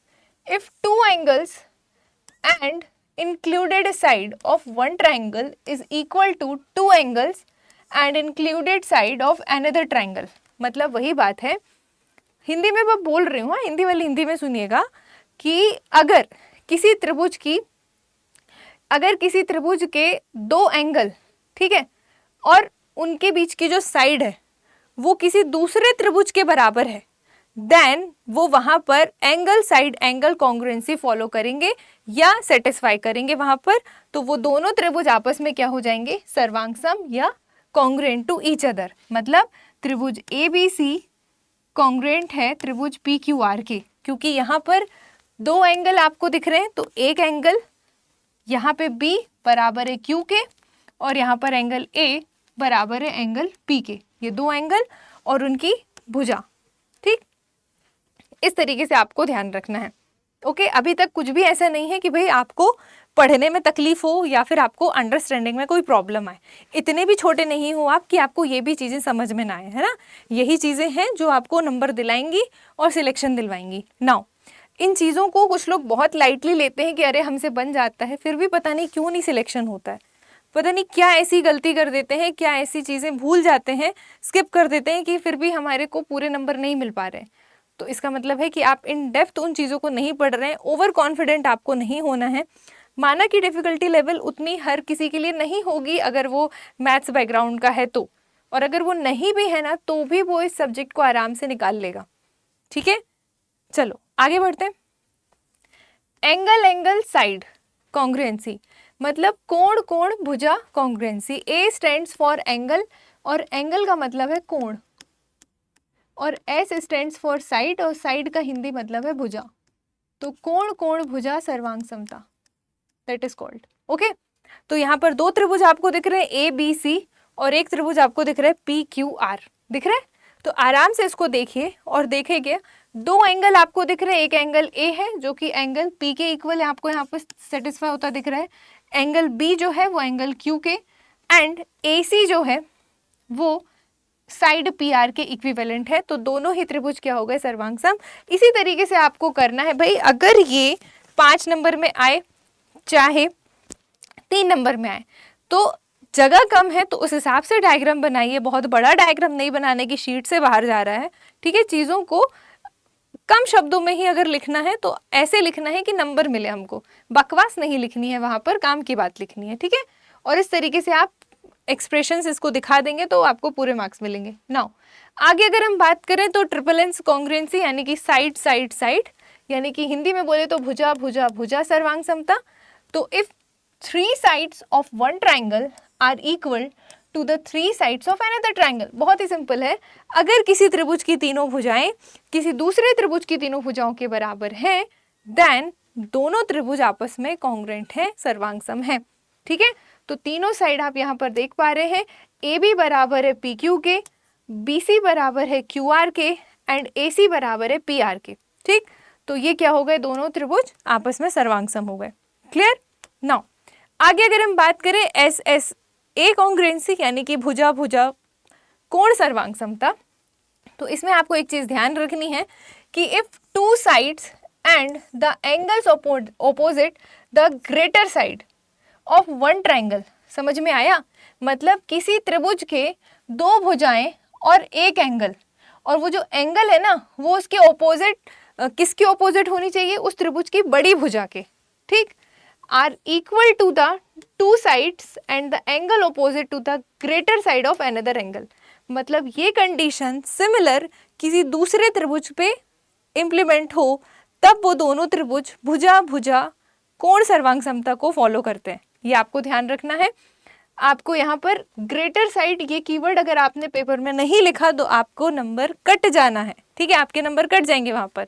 If two angles and included side of one triangle is equal to two angles and included side of another triangle. मतलब वही बात है, हिंदी में मैं बोल रही हूँ, हिंदी वाली हिंदी में सुनिएगा कि अगर किसी त्रिभुज के दो एंगल, ठीक है, और उनके बीच की जो साइड है वो किसी दूसरे त्रिभुज के बराबर है, देन वो वहाँ पर angle side angle congruency follow करेंगे या सेटिस्फाई करेंगे वहाँ पर. तो वो दोनों त्रिभुज आपस में क्या हो जाएंगे, सर्वांगसम या कॉन्ग्रुएंट टू ईच अदर. मतलब त्रिभुज ABC कॉन्ग्रुएंट है त्रिभुज PQR के, क्योंकि यहाँ पर दो एंगल आपको दिख रहे हैं. तो एक एंगल यहाँ पे B बराबर है Q के और यहाँ पर एंगल A बराबर है एंगल P के. ये दो एंगल और उनकी भुजा. ठीक. इस तरीके से आपको ध्यान रखना है. ओके. अभी तक कुछ भी ऐसा नहीं है कि भाई आपको पढ़ने में तकलीफ हो या फिर आपको अंडरस्टैंडिंग में कोई प्रॉब्लम आए. इतने भी छोटे नहीं हो आप कि आपको ये भी चीज़ें समझ में ना आए, है ना. यही चीज़ें हैं जो आपको नंबर दिलाएंगी और सिलेक्शन दिलवाएंगी. नाउ इन चीज़ों को कुछ लोग बहुत लाइटली लेते हैं कि अरे हमसे बन जाता है, फिर भी पता नहीं क्यों नहीं सिलेक्शन होता है. पता नहीं क्या ऐसी गलती कर देते हैं, क्या ऐसी चीज़ें भूल जाते हैं, स्किप कर देते हैं कि फिर भी हमारे को पूरे नंबर नहीं मिल पा रहे. तो इसका मतलब है कि आप इन डेप्थ उन चीज़ों को नहीं पढ़ रहे हैं. ओवर कॉन्फिडेंट आपको नहीं होना है. माना कि डिफ़िकल्टी लेवल उतनी हर किसी के लिए नहीं होगी अगर वो मैथ्स बैकग्राउंड का है तो, और अगर वो नहीं भी है ना तो भी वो इस सब्जेक्ट को आराम से निकाल लेगा. ठीक है. चलो आगे बढ़ते हैं. एंगल एंगल साइड कॉन्ग्रुएंसी मतलब कोण कोण भुजा congruency. A stands for angle और एंगल का मतलब है कोण, और एस स्टैंड्स फॉर साइड और साइड का हिंदी मतलब है भुजा. तो कोण कोण भुजा सर्वांग समता, दैट इज कॉल्ड. ओके. तो यहाँ पर दो त्रिभुज आपको दिख रहे हैं ABC और एक त्रिभुज आपको दिख रहा है PQR. दिख रहा है. तो आराम से इसको देखिए और देखेंगे दो एंगल आपको दिख रहे हैं. एक एंगल A है जो कि एंगल P के इक्वल है, आपको यहाँ पर सेटिस्फाई होता दिख रहा है. एंगल B जो है वो एंगल Q के, एंड AC जो है वो साइड पी आर के इक्विवेलेंट है, तो दोनों ही त्रिभुज क्या हो गए, सर्वांग सम। इसी तरीके से आपको करना है भाई, अगर ये 5 नंबर में आए चाहे 3 नंबर में आए, तो जगह कम है तो उस हिसाब से डायग्राम बनाइए। बहुत बड़ा डायग्राम नहीं बनाने की, शीट से बाहर जा रहा है, ठीक है। चीज़ों को कम शब्दों में ही अगर लिखना है तो ऐसे लिखना है कि नंबर मिले हमको, बकवास नहीं लिखनी है, वहाँ पर काम की बात लिखनी है, ठीक है। और इस तरीके से आप एक्सप्रेशंस इसको दिखा देंगे तो आपको पूरे मार्क्स मिलेंगे। नाउ आगे अगर हम बात करें तो ट्रिपलेंस कॉन्ग्रुएंसी यानी कि साइड साइड साइड, यानी कि हिंदी में बोले तो भुजा भुजा भुजा सर्वांग समता। तो if 3 sides of one triangle are equal to the 3 sides of another triangle, बहुत ही सिंपल है। अगर किसी त्रिभुज की तीनों भुजाएं किसी दूसरे त्रिभुज की तीनों भुजाओं के बराबर हैं, देन दोनों त्रिभुज आपस में कॉन्ग्रुएंट हैं, सर्वांग सम है, ठीक है। तो तीनों साइड आप यहाँ पर देख पा रहे हैं, ए बी बराबर है पी क्यू के, बी सी बराबर है क्यू आर के एंड ए सी बराबर है पी आर के, ठीक। तो ये क्या हो गए, दोनों त्रिभुज आपस में सर्वांग सम हो गए। क्लियर। नाउ आगे अगर हम बात करें एस एस ए कॉन्ग्रुएंसी यानी कि भुजा भुजा कोण सर्वांग समता, तो इसमें आपको एक चीज ध्यान रखनी है कि if 2 sides and the angles opposite the greater side of one triangle, समझ में आया। मतलब किसी त्रिभुज के 2 भुजाएं और एक एंगल, और वो जो एंगल है ना वो उसके ऑपोजिट, किसके ऑपोजिट होनी चाहिए, उस त्रिभुज की बड़ी भुजा के, ठीक। are equal to the 2 sides and the angle opposite to the greater side of another angle। मतलब ये कंडीशन सिमिलर किसी दूसरे त्रिभुज पे इम्प्लीमेंट हो तब वो दोनों त्रिभुज भुजा भुजा कोण सर्वांग समता को फॉलो करते हैं, ये आपको ध्यान रखना है। आपको यहाँ पर ग्रेटर साइड ये कीवर्ड अगर आपने पेपर में नहीं लिखा तो आपको नंबर कट जाना है, ठीक है, आपके नंबर कट जाएंगे वहाँ पर।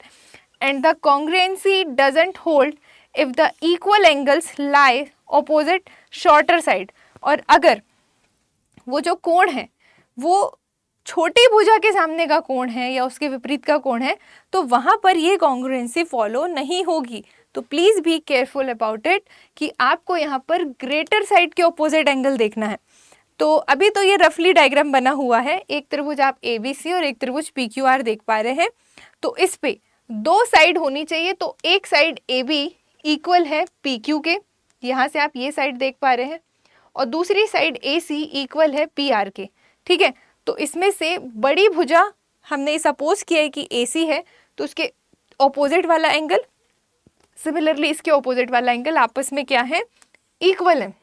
And the congruency doesn't hold if the equal angles lie opposite shorter side, और अगर वो जो कोण है वो छोटी भुजा के सामने का कोण है या उसके विपरीत का कोण है, तो वहाँ पर ये कॉन्ग्रुएंसी फॉलो नहीं होगी। तो please be careful about it कि आपको यहाँ पर ग्रेटर साइड के ऑपोजिट एंगल देखना है। तो अभी तो ये रफली डायग्राम बना हुआ है, एक त्रिभुज आप ए बी सी और एक त्रिभुज पी क्यू आर देख पा रहे हैं। तो इस पे 2 साइड होनी चाहिए, तो एक साइड ए बी इक्वल है पी क्यू के, यहाँ से आप ये साइड देख पा रहे हैं, और दूसरी साइड ए सी इक्वल है पी आर के, ठीक है। तो इसमें से बड़ी भुजा हमने सपोज किया है कि ए सी है, तो उसके ऑपोजिट वाला एंगल, सिमिलरली इसके ऑपोजिट वाला एंगल आपस में क्या है, इक्वल है।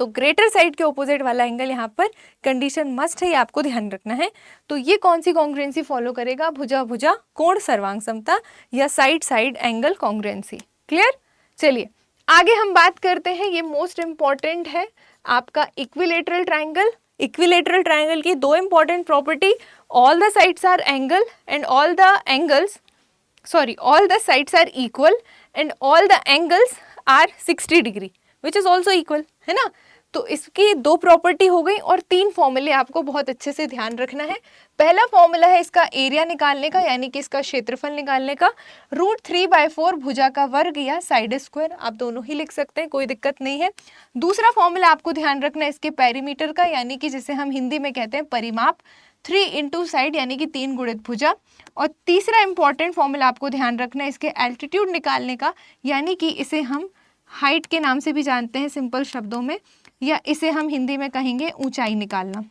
तो ग्रेटर साइड के ऑपोजिट वाला एंगल यहाँ पर कंडीशन मस्ट है, ये आपको ध्यान रखना है। तो ये कौन सी कॉन्ग्रुएंसी फॉलो करेगा, भुजा भुजा कोण सर्वांग समता या side side angle congruency. Clear. चलिए आगे हम बात करते हैं, ये मोस्ट इंपॉर्टेंट है आपका इक्विलेटरल ट्राइंगल। इक्विलेटरल ट्राइंगल की 2 important property, all the sides are angle and all the sides are equal and all the angles are 60 degree which is also equal, है ना। तो इसकी 2 प्रॉपर्टी हो गई और 3 फॉर्मूले आपको बहुत अच्छे से ध्यान रखना है। पहला फॉर्मूला है इसका एरिया निकालने का, यानी कि इसका क्षेत्रफल निकालने का, √3/4 भुजा का वर्ग या साइड स्क्वायर, आप दोनों ही लिख सकते हैं, कोई दिक्कत नहीं है। दूसरा फॉर्मूला आपको ध्यान रखना है इसके पेरीमीटर का, यानी कि जिसे हम हिंदी में कहते हैं परिमाप, 3 इंटू साइड यानी कि 3 गुणित भुजा। और तीसरा इंपॉर्टेंट फॉर्मूला आपको ध्यान रखना है इसके एल्टीट्यूड निकालने का, यानी कि इसे हम हाइट के नाम से भी जानते हैं सिंपल शब्दों में, या इसे हम हिंदी में कहेंगे ऊंचाई निकालना।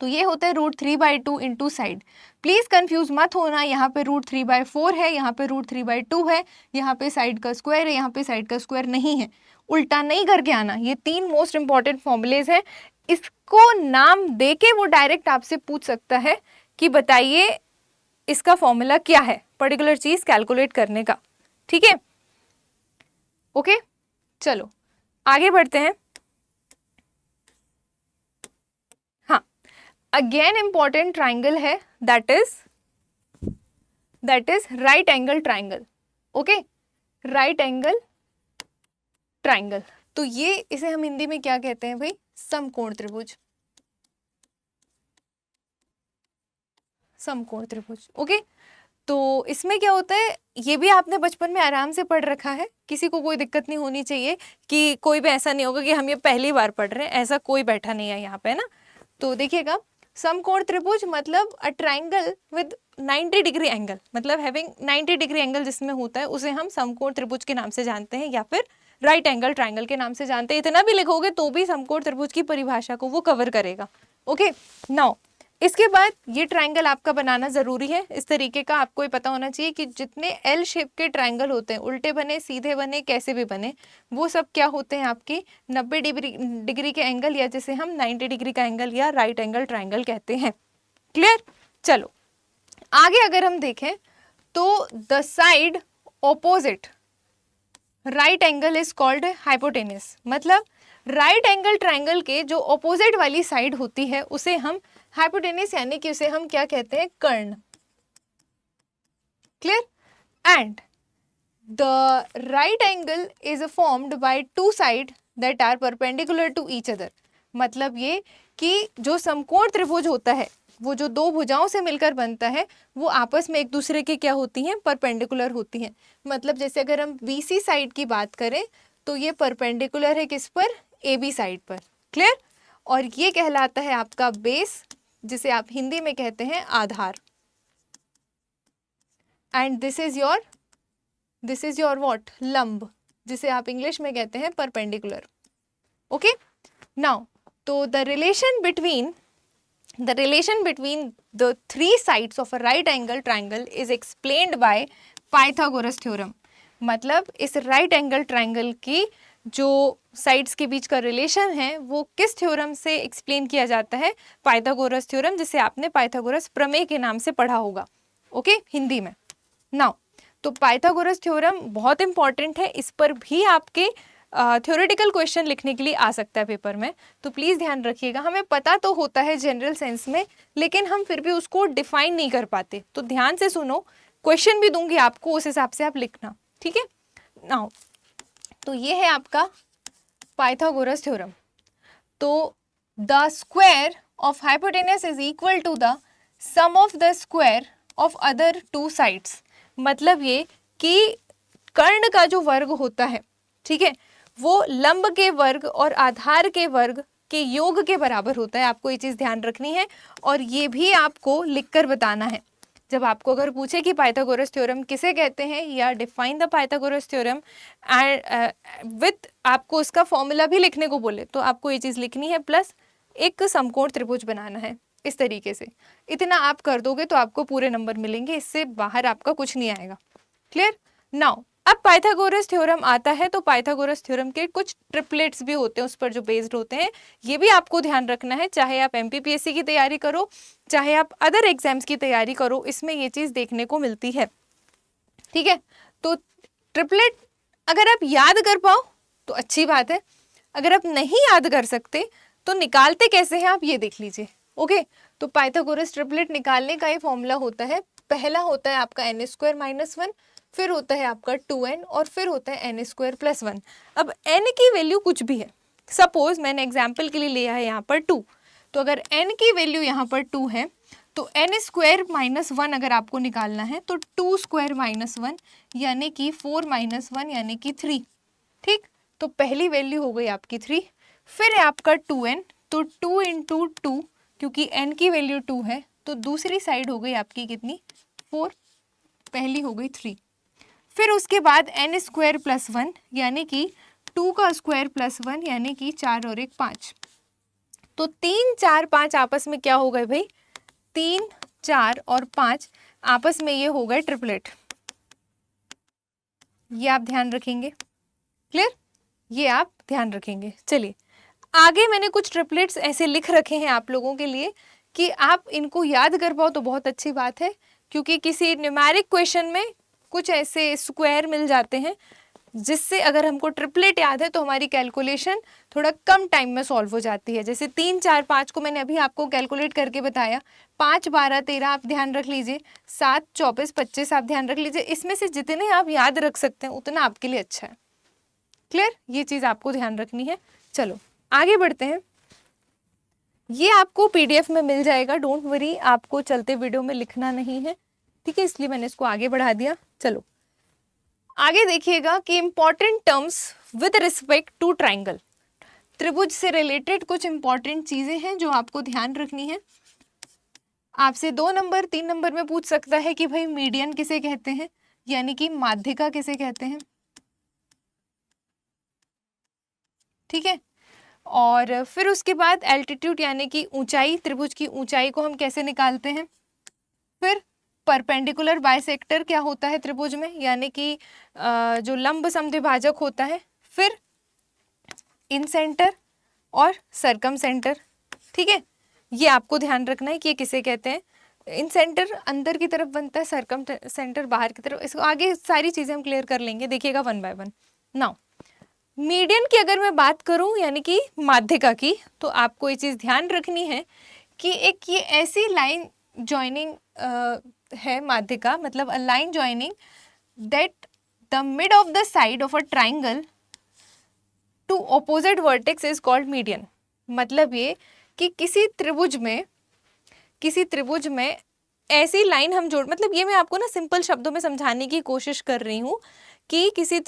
तो ये होता है √3/2 इंटू साइड। प्लीज़ कंफ्यूज मत होना, यहाँ पे √3/4 है, यहाँ पे √3/2 है, यहाँ पे साइड का स्क्वायर है, यहाँ पे साइड का स्क्वायर नहीं है, उल्टा नहीं करके आना। ये 3 मोस्ट इंपॉर्टेंट फॉर्मूलेज हैं, इसको नाम दे के वो डायरेक्ट आपसे पूछ सकता है कि बताइए इसका फॉर्मूला क्या है पर्टिकुलर चीज़ कैलकुलेट करने का, ठीक है। ओके चलो आगे बढ़ते हैं। हाँ, अगेन इंपॉर्टेंट ट्राइंगल है, that is right angle triangle. Okay, right angle triangle, तो ये इसे हम हिंदी में क्या कहते हैं भाई, समकोण त्रिभुज, समकोण त्रिभुज। ओके, तो इसमें क्या होता है, ये भी आपने बचपन में आराम से पढ़ रखा है, किसी को कोई दिक्कत नहीं होनी चाहिए कि कोई भी ऐसा नहीं होगा कि हम ये पहली बार पढ़ रहे हैं, ऐसा कोई बैठा नहीं है यहाँ पे ना। तो देखिएगा समकोण त्रिभुज मतलब a triangle with 90 degree angle, मतलब हैविंग 90 डिग्री एंगल जिसमें होता है उसे हम समकोण त्रिभुज के नाम से जानते हैं या फिर राइट एंगल ट्राइंगल के नाम से जानते हैं। इतना भी लिखोगे तो भी समकोण त्रिभुज की परिभाषा को वो कवर करेगा। ओके, नाउ इसके बाद ये ट्राइंगल आपका बनाना जरूरी है। इस तरीके का आपको ये पता होना चाहिए कि जितने एल शेप के ट्राइंगल होते हैं, उल्टे बने, सीधे बने, कैसे भी बने, वो सब क्या होते हैं आपके 90 डिग्री के एंगल, या जिसे हम 90 डिग्री का एंगल या राइट एंगल ट्राइंगल कहते हैं। क्लियर? चलो आगे अगर हम देखें तो the side opposite right angle is called hypotenuse, मतलब राइट एंगल ट्राइंगल के जो ऑपोजिट वाली साइड होती है उसे हम हाइपोटेनस यानी कि उसे हम क्या कहते हैं, कर्ण। Clear? And the right angle is formed by two side that are perpendicular to each other, मतलब ये कि जो समकोण त्रिभुज होता है वो जो दो भुजाओं से मिलकर बनता है वो आपस में एक दूसरे के क्या होती हैं, परपेंडिकुलर होती हैं। मतलब जैसे अगर हम BC साइड की बात करें तो ये परपेंडिकुलर है किस पर, AB साइड पर। क्लियर? और ये कहलाता है आपका बेस, जिसे आप हिंदी में कहते हैं आधार। And this is your what, लंब, जिसे आप इंग्लिश में कहते हैं परपेंडिकुलर। ओके, नाउ तो the relation between the three sides of a right angle triangle is explained by Pythagoras theorem, मतलब इस राइट एंगल ट्राइंगल की जो साइड्स के बीच का रिलेशन है वो किस थ्योरम से एक्सप्लेन किया जाता है, पाइथागोरस थ्योरम, जिसे आपने पाइथागोरस प्रमेय के नाम से पढ़ा होगा। ओके, हिंदी में। नाउ तो पाइथागोरस थ्योरम बहुत इंपॉर्टेंट है, इस पर भी आपके थ्योरेटिकल क्वेश्चन लिखने के लिए आ सकता है पेपर में, तो प्लीज़ ध्यान रखिएगा। हमें पता तो होता है जनरल सेंस में, लेकिन हम फिर भी उसको डिफाइन नहीं कर पाते, तो ध्यान से सुनो, क्वेश्चन भी दूंगी आपको, उस हिसाब से आप लिखना, ठीक है। नाउ तो ये है आपका पाइथागोरस थ्योरम। तो the square of hypotenuse is equal to the sum of the square of other two sides, मतलब ये कि कर्ण का जो वर्ग होता है, ठीक है, वो लंब के वर्ग और आधार के वर्ग के योग के बराबर होता है। आपको ये चीज़ ध्यान रखनी है और ये भी आपको लिखकर बताना है। जब आपको अगर पूछे कि पाइथागोरस थ्योरम किसे कहते हैं या define the Pythagoras theorem and with आपको उसका फॉर्मूला भी लिखने को बोले, तो आपको ये चीज़ लिखनी है, प्लस एक समकोण त्रिभुज बनाना है इस तरीके से। इतना आप कर दोगे तो आपको पूरे नंबर मिलेंगे, इससे बाहर आपका कुछ नहीं आएगा। क्लियर? नाउ अब पाइथागोरस थ्योरम आता है, तो पाइथागोरस थ्योरम के कुछ ट्रिपलेट्स भी होते हैं उस पर जो बेस्ड होते हैं, ये भी आपको ध्यान रखना है। चाहे आप MPPSC की तैयारी करो, चाहे आप अदर एग्जाम्स की तैयारी करो, इसमें ये चीज़ देखने को मिलती है, ठीक है। तो ट्रिपलेट अगर आप याद कर पाओ तो अच्छी बात है, अगर आप नहीं याद कर सकते तो निकालते कैसे हैं आप ये देख लीजिए। ओके, तो पाइथागोरस ट्रिपलेट निकालने का ये फॉर्मूला होता है, पहला होता है आपका n² - 1, फिर होता है आपका 2n और फिर होता है n² + 1। अब n की वैल्यू कुछ भी है, सपोज मैंने एग्जाम्पल के लिए लिया है यहाँ पर 2, तो अगर n की वैल्यू यहाँ पर 2 है तो n² - 1 अगर आपको निकालना है तो 2² - 1 यानी कि 4 - 1 यानी कि 3, ठीक। तो पहली वैल्यू हो गई आपकी 3, फिर है आपका 2n, तो 2 × 2, क्योंकि n की वैल्यू 2 है तो दूसरी साइड हो गई आपकी कितनी, 4, पहली हो गई 3। फिर उसके बाद n² + 1 यानी कि 2 का स्क्वायर + 1 यानी कि 4 और 1 5। तो 3 4 5 आपस में क्या हो गए भाई, 3 4 और 5 आपस में ये हो गए ट्रिपलेट, ये आप ध्यान रखेंगे। क्लियर? ये आप ध्यान रखेंगे। चलिए आगे मैंने कुछ ट्रिपलेट्स ऐसे लिख रखे हैं आप लोगों के लिए कि आप इनको याद कर पाओ तो बहुत अच्छी बात है, क्योंकि किसी न्यूमेरिक क्वेश्चन में कुछ ऐसे स्क्वायर मिल जाते हैं जिससे अगर हमको ट्रिपलेट याद है तो हमारी कैलकुलेशन थोड़ा कम टाइम में सॉल्व हो जाती है। जैसे 3 4 5 को मैंने अभी आपको कैलकुलेट करके बताया, 5 12 13 आप ध्यान रख लीजिए, 7 24 25 आप ध्यान रख लीजिए। इसमें से जितने आप याद रख सकते हैं उतना आपके लिए अच्छा है। क्लियर? ये चीज़ आपको ध्यान रखनी है। चलो आगे बढ़ते हैं। ये आपको PDF में मिल जाएगा, डोंट वरी, आपको चलते वीडियो में लिखना नहीं है, ठीक है, इसलिए मैंने इसको आगे बढ़ा दिया। चलो आगे देखिएगा कि important terms with respect to triangle, त्रिभुज से रिलेटेड कुछ इंपॉर्टेंट चीज़ें हैं जो आपको ध्यान रखनी है। आपसे 2 नंबर 3 नंबर में पूछ सकता है कि भाई मीडियन किसे कहते हैं, यानी कि माध्यिका किसे कहते हैं। ठीक है, और फिर उसके बाद एल्टीट्यूड यानी कि ऊंचाई, त्रिभुज की ऊंचाई को हम कैसे निकालते हैं। फिर परपेंडिकुलर बाइसेक्टर क्या होता है त्रिभुज में, यानी कि जो लंब समद्विभाजक होता है। फिर इन सेंटर और सरकम सेंटर। ठीक है, ये आपको ध्यान रखना है कि ये किसे कहते हैं। इन सेंटर अंदर की तरफ बनता है, सरकम सेंटर बाहर की तरफ। इसको आगे सारी चीजें हम क्लियर कर लेंगे, देखिएगा one by one. Now median की अगर मैं बात करूं यानी कि माध्यिका की, तो आपको ये चीज ध्यान रखनी है कि एक ये ऐसी लाइन ज्वाइनिंग है माध्यिका, मतलब a line joining that the mid of the side of a triangle to opposite vertex is called median. मतलब ये कि किसी त्रिभुज में ऐसी लाइन हम जोड़, मतलब ये मैं आपको ना सिंपल शब्दों में समझाने की कोशिश कर रही हूँ कि किसी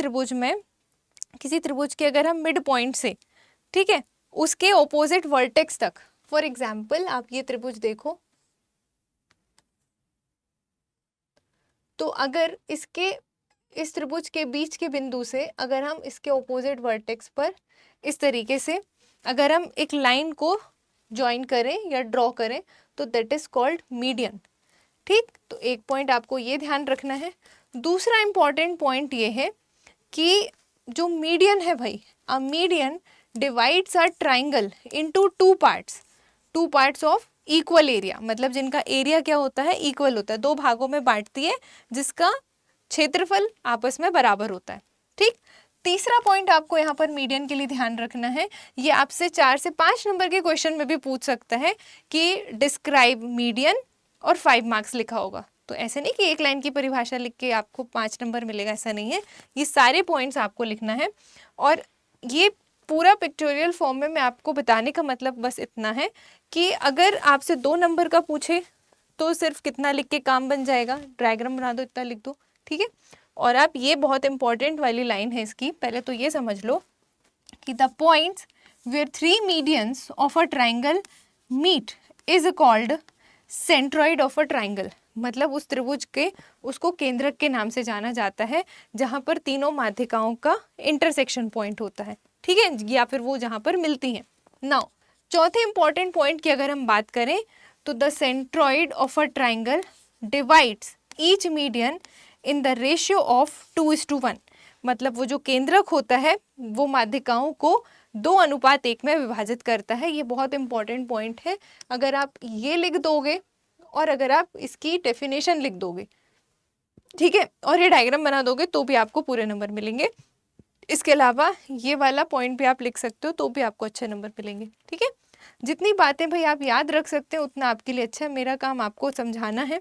त्रिभुज के अगर हम मिड पॉइंट से, ठीक है, उसके ऑपोजिट वर्टेक्स तक, फॉर एग्जाम्पल आप ये त्रिभुज देखो, तो अगर इस त्रिभुज के बीच के बिंदु से अगर हम इसके ऑपोजिट वर्टेक्स पर इस तरीके से अगर हम एक लाइन को ज्वाइन करें या ड्रॉ करें तो दैट इज कॉल्ड मीडियन। ठीक, तो एक पॉइंट आपको ये ध्यान रखना है। दूसरा इंपॉर्टेंट पॉइंट ये है कि जो मीडियन है भाई, a median divides a triangle into two parts of equal area, मतलब जिनका एरिया क्या होता है, इक्वल होता है, दो भागों में बांटती है जिसका क्षेत्रफल आपस में बराबर होता है। ठीक, तीसरा पॉइंट आपको यहाँ पर मीडियन के लिए ध्यान रखना है, ये आपसे 4 से 5 नंबर के क्वेश्चन में भी पूछ सकता है कि डिस्क्राइब मीडियन और 5 मार्क्स लिखा होगा। तो ऐसे नहीं कि एक लाइन की परिभाषा लिख के आपको 5 नंबर मिलेगा, ऐसा नहीं है। ये सारे पॉइंट्स आपको लिखना है, और ये पूरा पिक्टोरियल फॉर्म में मैं आपको बताने का मतलब बस इतना है कि अगर आपसे 2 नंबर का पूछे तो सिर्फ कितना लिख के काम बन जाएगा, डायग्राम बना दो, इतना लिख दो। ठीक है, और आप ये बहुत इंपॉर्टेंट वाली लाइन है इसकी, पहले तो ये समझ लो कि the points where 3 medians of a triangle meet is called centroid of a triangle. मतलब उस त्रिभुज के, उसको केंद्रक के नाम से जाना जाता है जहां पर तीनों माध्यिकाओं का इंटरसेक्शन पॉइंट होता है। ठीक है, या फिर वो जहां पर मिलती हैं। नाउ चौथे इंपॉर्टेंट पॉइंट की अगर हम बात करें तो the centroid of a triangle divides each median in the ratio of 2:1। मतलब वो जो केंद्रक होता है वो माध्यिकाओं को 2:1 में विभाजित करता है। ये बहुत इंपॉर्टेंट पॉइंट है, अगर आप ये लिख दोगे और अगर आप इसकी डेफिनेशन लिख दोगे, ठीक है, और ये डायग्राम बना दोगे तो भी आपको पूरे नंबर मिलेंगे। इसके अलावा ये वाला पॉइंट भी आप लिख सकते हो तो भी आपको अच्छे नंबर मिलेंगे। ठीक है, जितनी बातें भाई आप याद रख सकते हो उतना आपके लिए अच्छा है। मेरा काम आपको समझाना है,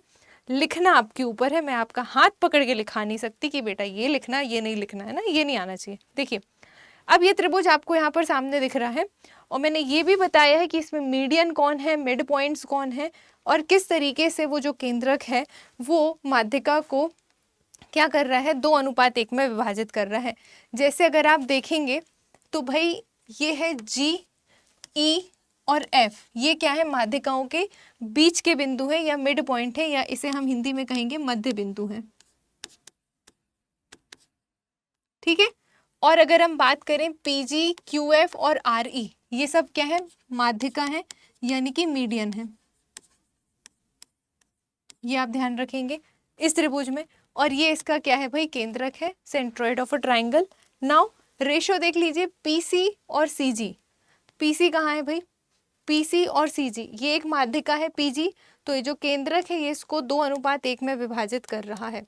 लिखना आपके ऊपर है। मैं आपका हाथ पकड़ के लिखा नहीं सकती कि बेटा ये लिखना, ये नहीं लिखना है ना, ये नहीं आना चाहिए। देखिए अब ये त्रिभुज आपको यहाँ पर सामने दिख रहा है, और मैंने ये भी बताया है कि इसमें मीडियन कौन है, मिड पॉइंट्स कौन है, और किस तरीके से वो जो केंद्रक है वो माध्यिका को क्या कर रहा है, 2:1 में विभाजित कर रहा है। जैसे अगर आप देखेंगे तो भाई ये है जी, ई और एफ, ये क्या है, माध्यिकाओं के बीच के बिंदु है या मिड पॉइंट है, या इसे हम हिंदी में कहेंगे मध्य बिंदु है। ठीक है, और अगर हम बात करें पीजी, क्यूएफ और आरई, ये सब क्या है, माध्यिका है यानी कि मीडियन है। ये आप ध्यान रखेंगे इस त्रिभुज में, और ये इसका क्या है भाई, केंद्रक है, centroid of a triangle. Now ratio देख लीजिए, पीसी और सीजी। पीसी कहाँ है भाई, पीसी और सीजी, ये एक माध्यिका है पीजी, तो ये जो केंद्रक है ये इसको 2:1 में विभाजित कर रहा है।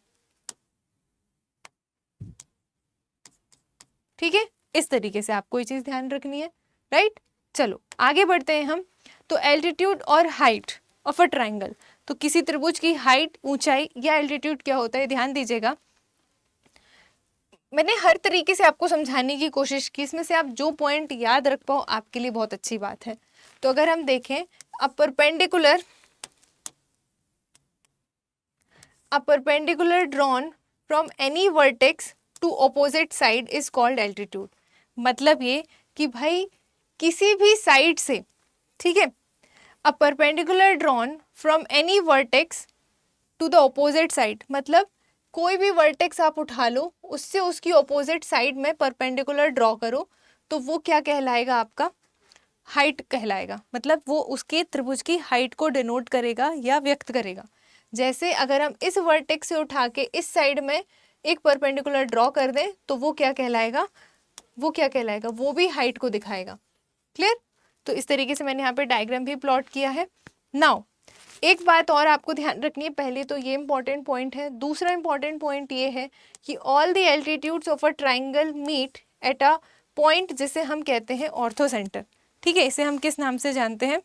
ठीक है, इस तरीके से आपको ये चीज ध्यान रखनी है, राइट। चलो आगे बढ़ते हैं हम। तो एल्टीट्यूड और हाइट ऑफ अ ट्राइंगल, तो किसी त्रिभुज की हाइट, ऊंचाई या एल्टीट्यूड क्या होता है, ध्यान दीजिएगा। मैंने हर तरीके से आपको समझाने की कोशिश की, इसमें से आप जो पॉइंट याद रख पाओ आपके लिए बहुत अच्छी बात है। तो अगर हम देखें, a perpendicular drawn from any vertex to opposite side is called altitude. मतलब ये कि भाई किसी भी साइड से, ठीक है, a perpendicular drawn from any vertex to the opposite side, मतलब कोई भी वर्टेक्स आप उठा लो, उससे उसकी ऑपोजिट साइड में परपेंडिकुलर ड्रॉ करो, तो वो क्या कहलाएगा, आपका हाइट कहलाएगा। मतलब वो उसके त्रिभुज की हाइट को डिनोट करेगा या व्यक्त करेगा। जैसे अगर हम इस वर्टेक्स से उठा के इस साइड में एक परपेंडिकुलर ड्रॉ कर दें, तो वो क्या कहलाएगा, वो क्या कहलाएगा, वो भी हाइट को दिखाएगा। क्लियर? तो इस तरीके से मैंने यहाँ पे डायग्राम भी प्लॉट किया है। नाउ एक बात और आपको ध्यान रखनी है, पहले तो ये इंपॉर्टेंट पॉइंट है। दूसरा इंपॉर्टेंट पॉइंट ये है कि all the altitudes of a triangle meet at a point जिसे हम कहते हैं ऑर्थो सेंटर। ठीक है, इसे हम किस नाम से जानते हैं,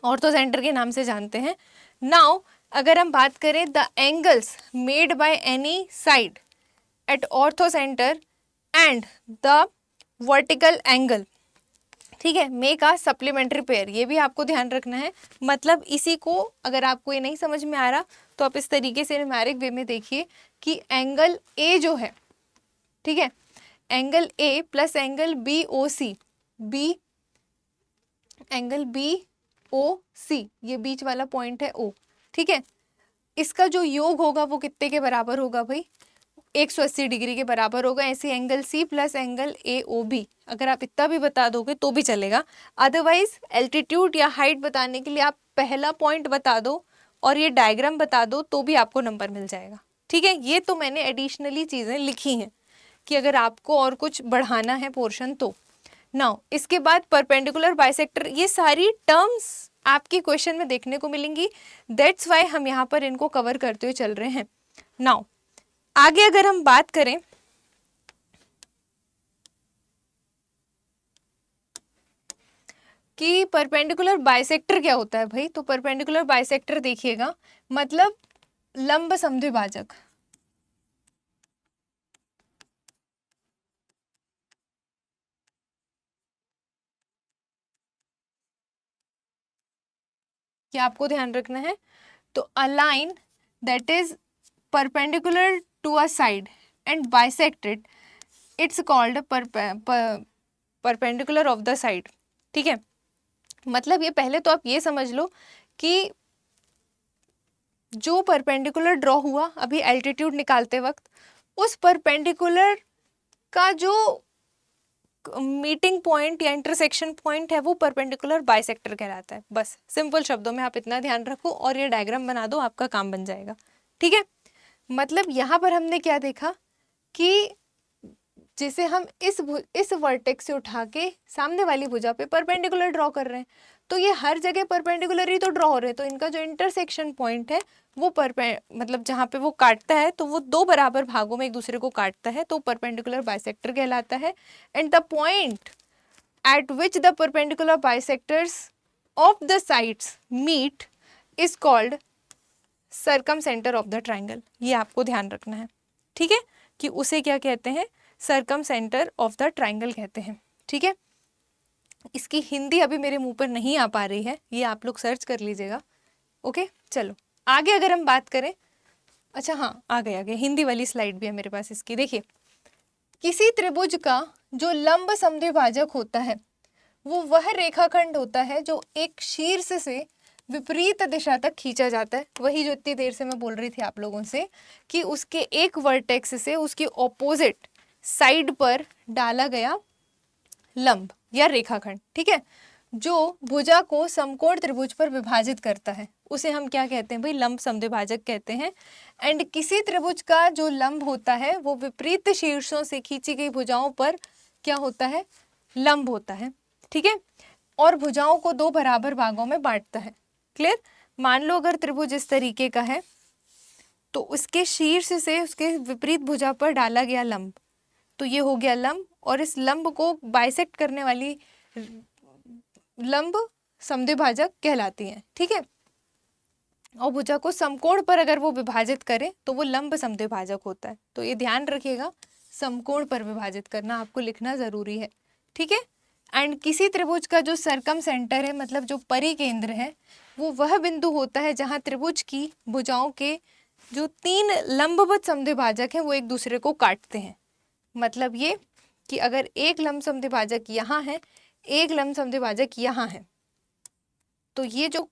ऑर्थो सेंटर के नाम से जानते हैं। नाउ अगर हम बात करें the angles made by any side at orthocentre and the vertical angle, ठीक है, मेक अ सप्लीमेंट्री पेयर, ये भी आपको ध्यान रखना है। मतलब इसी को अगर आपको ये नहीं समझ में आ रहा तो आप इस तरीके से न्यूमेरिक वे में देखिए कि एंगल ए जो है, ठीक है, angle A plus angle B O C, B angle B O C, ये बीच वाला पॉइंट है ओ, ठीक है, इसका जो योग होगा वो कितने के बराबर होगा भाई, 180 डिग्री के बराबर होगा। ऐसे angle C plus angle A O B, अगर आप इतना भी बता दोगे तो भी चलेगा। अदरवाइज एल्टीट्यूड या हाइट बताने के लिए आप पहला पॉइंट बता दो और ये डायग्राम बता दो तो भी आपको नंबर मिल जाएगा। ठीक है, ये तो मैंने एडिशनली चीज़ें लिखी हैं कि अगर आपको और कुछ बढ़ाना है पोर्शन तो। नाउ इसके बाद परपेंडिकुलर बाइसेक्टर, ये सारी टर्म्स आपके क्वेश्चन में देखने को मिलेंगी, दैट्स वाई हम यहाँ पर इनको कवर करते हुए चल रहे हैं। नाउ आगे अगर हम बात करें कि परपेंडिकुलर बाइसेक्टर क्या होता है भाई, तो परपेंडिकुलर बाइसेक्टर देखिएगा, मतलब लंब समद्विभाजक। क्या आपको ध्यान रखना है, तो a line that is perpendicular to a side and bisected, it's called perpendicular of the side. ठीक है, मतलब ये पहले तो आप ये समझ लो कि जो परपेंडिकुलर ड्रॉ हुआ अभी एल्टीट्यूड निकालते वक्त, उस परपेंडिकुलर का जो मीटिंग पॉइंट या इंटरसेक्शन पॉइंट है वो परपेंडिकुलर बाइसेक्टर कहलाता है। बस सिंपल शब्दों में आप इतना ध्यान रखो और ये डायग्राम बना दो, आपका काम बन जाएगा। ठीक है, मतलब यहाँ पर हमने क्या देखा कि जैसे हम इस वर्टेक्स से उठा के सामने वाली भुजा पे परपेंडिकुलर ड्रॉ कर रहे हैं, तो ये हर जगह परपेंडिकुलर ही तो ड्रॉ हो रहे हैं, तो इनका जो इंटरसेक्शन पॉइंट है वो मतलब जहाँ पे वो काटता है तो वो दो बराबर भागों में एक दूसरे को काटता है, तो परपेंडिकुलर बाइसेक्टर कहलाता है। And the point at which the perpendicular bisectors of the sides meet is called circumcentre of the triangle. ये आपको ध्यान रखना है, ठीक है, कि उसे क्या कहते हैं, सरकम सेंटर ऑफ द ट्राइंगल कहते हैं। ठीक है, इसकी हिंदी अभी मेरे मुंह पर नहीं आ पा रही है, ये आप लोग सर्च कर लीजिएगा। ओके, चलो आगे अगर हम बात करें, अच्छा हाँ आ गए हिंदी वाली स्लाइड भी है मेरे पास इसकी। देखिए, किसी त्रिभुज का जो लंब समद्विभाजक होता है वो वह रेखाखंड होता है जो एक शीर्ष से विपरीत दिशा तक खींचा जाता है। वही जो इतनी देर से मैं बोल रही थी आप लोगों से कि उसके एक वर्टेक्स से उसकी ऑपोजिट साइड पर डाला गया लंब या रेखाखंड, ठीक है, जो भुजा को समकोण त्रिभुज पर विभाजित करता है उसे हम क्या कहते हैं भाई, लंब समद्विभाजक कहते हैं। एंड किसी त्रिभुज का जो लंब होता है वो विपरीत शीर्षों से खींची गई भुजाओं पर क्या होता है, लंब होता है। ठीक है, और भुजाओं को दो बराबर भागों में बांटता है। क्लियर? मान लो अगर त्रिभुज इस तरीके का है तो उसके शीर्ष से उसके विपरीत भुजा पर डाला गया लंब, तो ये हो गया लंब, और इस लंब को बाइसेक्ट करने वाली लंब समद्विभाजक कहलाती हैं। ठीक है, और भुजा को समकोण पर अगर वो विभाजित करे तो वो लंब समद्विभाजक होता है। तो ये ध्यान रखिएगा, समकोण पर विभाजित करना आपको लिखना जरूरी है। ठीक है, एंड किसी त्रिभुज का जो सरकम सेंटर है, मतलब जो परिकेंद्र है, वो वह बिंदु होता है जहाँ त्रिभुज की भुजाओं के जो तीन लंबवत समद्विभाजक हैं वो एक दूसरे को काटते हैं। मतलब ये कि अगर एक लंब समद्विभाजक यहाँ है, एक लंब समद्विभाजक यहाँ है, तो ये जो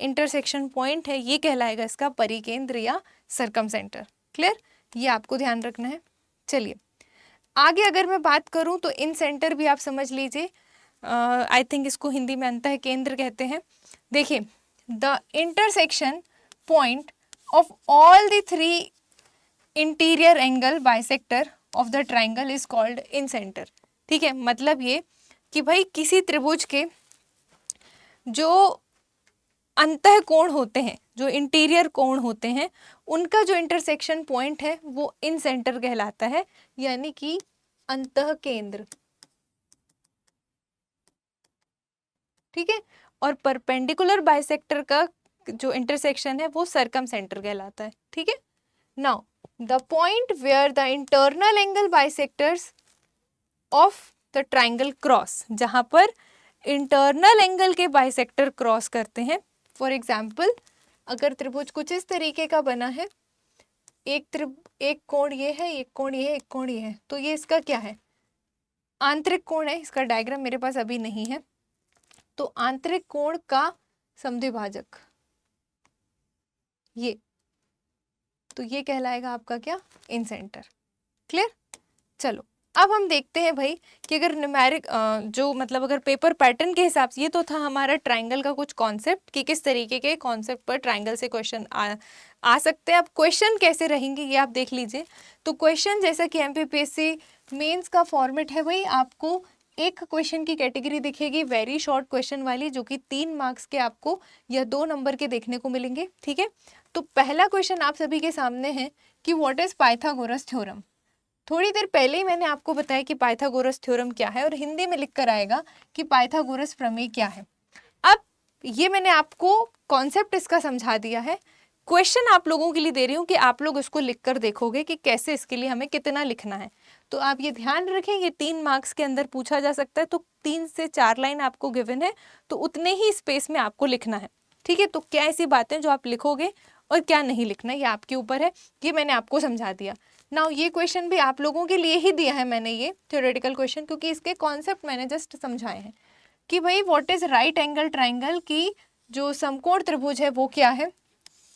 इंटरसेक्शन पॉइंट है ये कहलाएगा इसका परिकेंद्र या सरकम सेंटर। क्लियर, ये आपको ध्यान रखना है। चलिए आगे अगर मैं बात करूं तो इन सेंटर भी आप समझ लीजिए, आई थिंक इसको हिंदी में अंतः केंद्र कहते हैं। देखिए, the intersection point of all the three interior angle bisector of the triangle is called in centre. ठीक है, मतलब ये कि भाई किसी त्रिभुज के जो अंतः कोण होते हैं, जो इंटीरियर कोण होते हैं, उनका जो इंटरसेक्शन पॉइंट है वो इन सेंटर कहलाता है, यानी कि अंतः केंद्र। ठीक है, और परपेंडिकुलर बाइसेक्टर का जो इंटरसेक्शन है वो सरकम सेंटर कहलाता है। ठीक है, now the point where the internal angle bisectors of the triangle cross, जहां पर इंटरनल एंगल के बाइसेक्टर क्रॉस करते हैं। फॉर एग्जाम्पल, अगर त्रिभुज कुछ इस तरीके का बना है, एक कोण ये है, एक कोण ये है, एक कोण ये है, तो ये इसका क्या है, आंतरिक कोण है। इसका डायग्राम मेरे पास अभी नहीं है। तो आंतरिक कोण का समद्विभाजक ये, तो ये कहलाएगा आपका क्या, इन सेंटर। क्लियर, चलो अब हम देखते हैं भाई कि अगर न्यूमेरिक जो मतलब अगर पेपर पैटर्न के हिसाब से, ये तो था हमारा ट्राइंगल का कुछ कॉन्सेप्ट कि किस तरीके के कॉन्सेप्ट पर ट्राइंगल से क्वेश्चन आ सकते हैं। अब क्वेश्चन कैसे रहेंगे ये आप देख लीजिए। तो क्वेश्चन जैसा कि एमपीपीएससी मेंस का फॉर्मेट है, वही आपको एक क्वेश्चन की कैटेगरी दिखेगी वेरी शॉर्ट क्वेश्चन वाली, जो कि 3 मार्क्स के आपको या 2 नंबर के देखने को मिलेंगे। ठीक है, तो पहला क्वेश्चन आप सभी के सामने है कि व्हाट इज पाइथागोरस थ्योरम। थोड़ी देर पहले ही मैंने आपको बताया कि पाइथागोरस थ्योरम क्या है, और हिंदी में लिख कर आएगा कि पाइथागोरस प्रमेय क्या है। अब ये मैंने आपको कॉन्सेप्ट इसका समझा दिया है। क्वेश्चन आप लोगों के लिए दे रही हूँ कि आप लोग इसको लिख कर देखोगे कि कैसे, इसके लिए हमें कितना लिखना है। तो आप ये ध्यान रखें, ये 3 मार्क्स के अंदर पूछा जा सकता है, तो 3 से 4 लाइन आपको गिवन है, तो उतने ही स्पेस में आपको लिखना है। ठीक है, तो क्या ऐसी बातें जो आप लिखोगे और क्या नहीं लिखना, ये आपके ऊपर है। ये मैंने आपको समझा दिया। नाउ ये क्वेश्चन भी आप लोगों के लिए ही दिया है मैंने, ये थ्योरेटिकल क्वेश्चन, क्योंकि इसके कॉन्सेप्ट मैंने जस्ट समझाए हैं कि भाई what is right angle triangle की जो समकोण त्रिभुज है वो क्या है,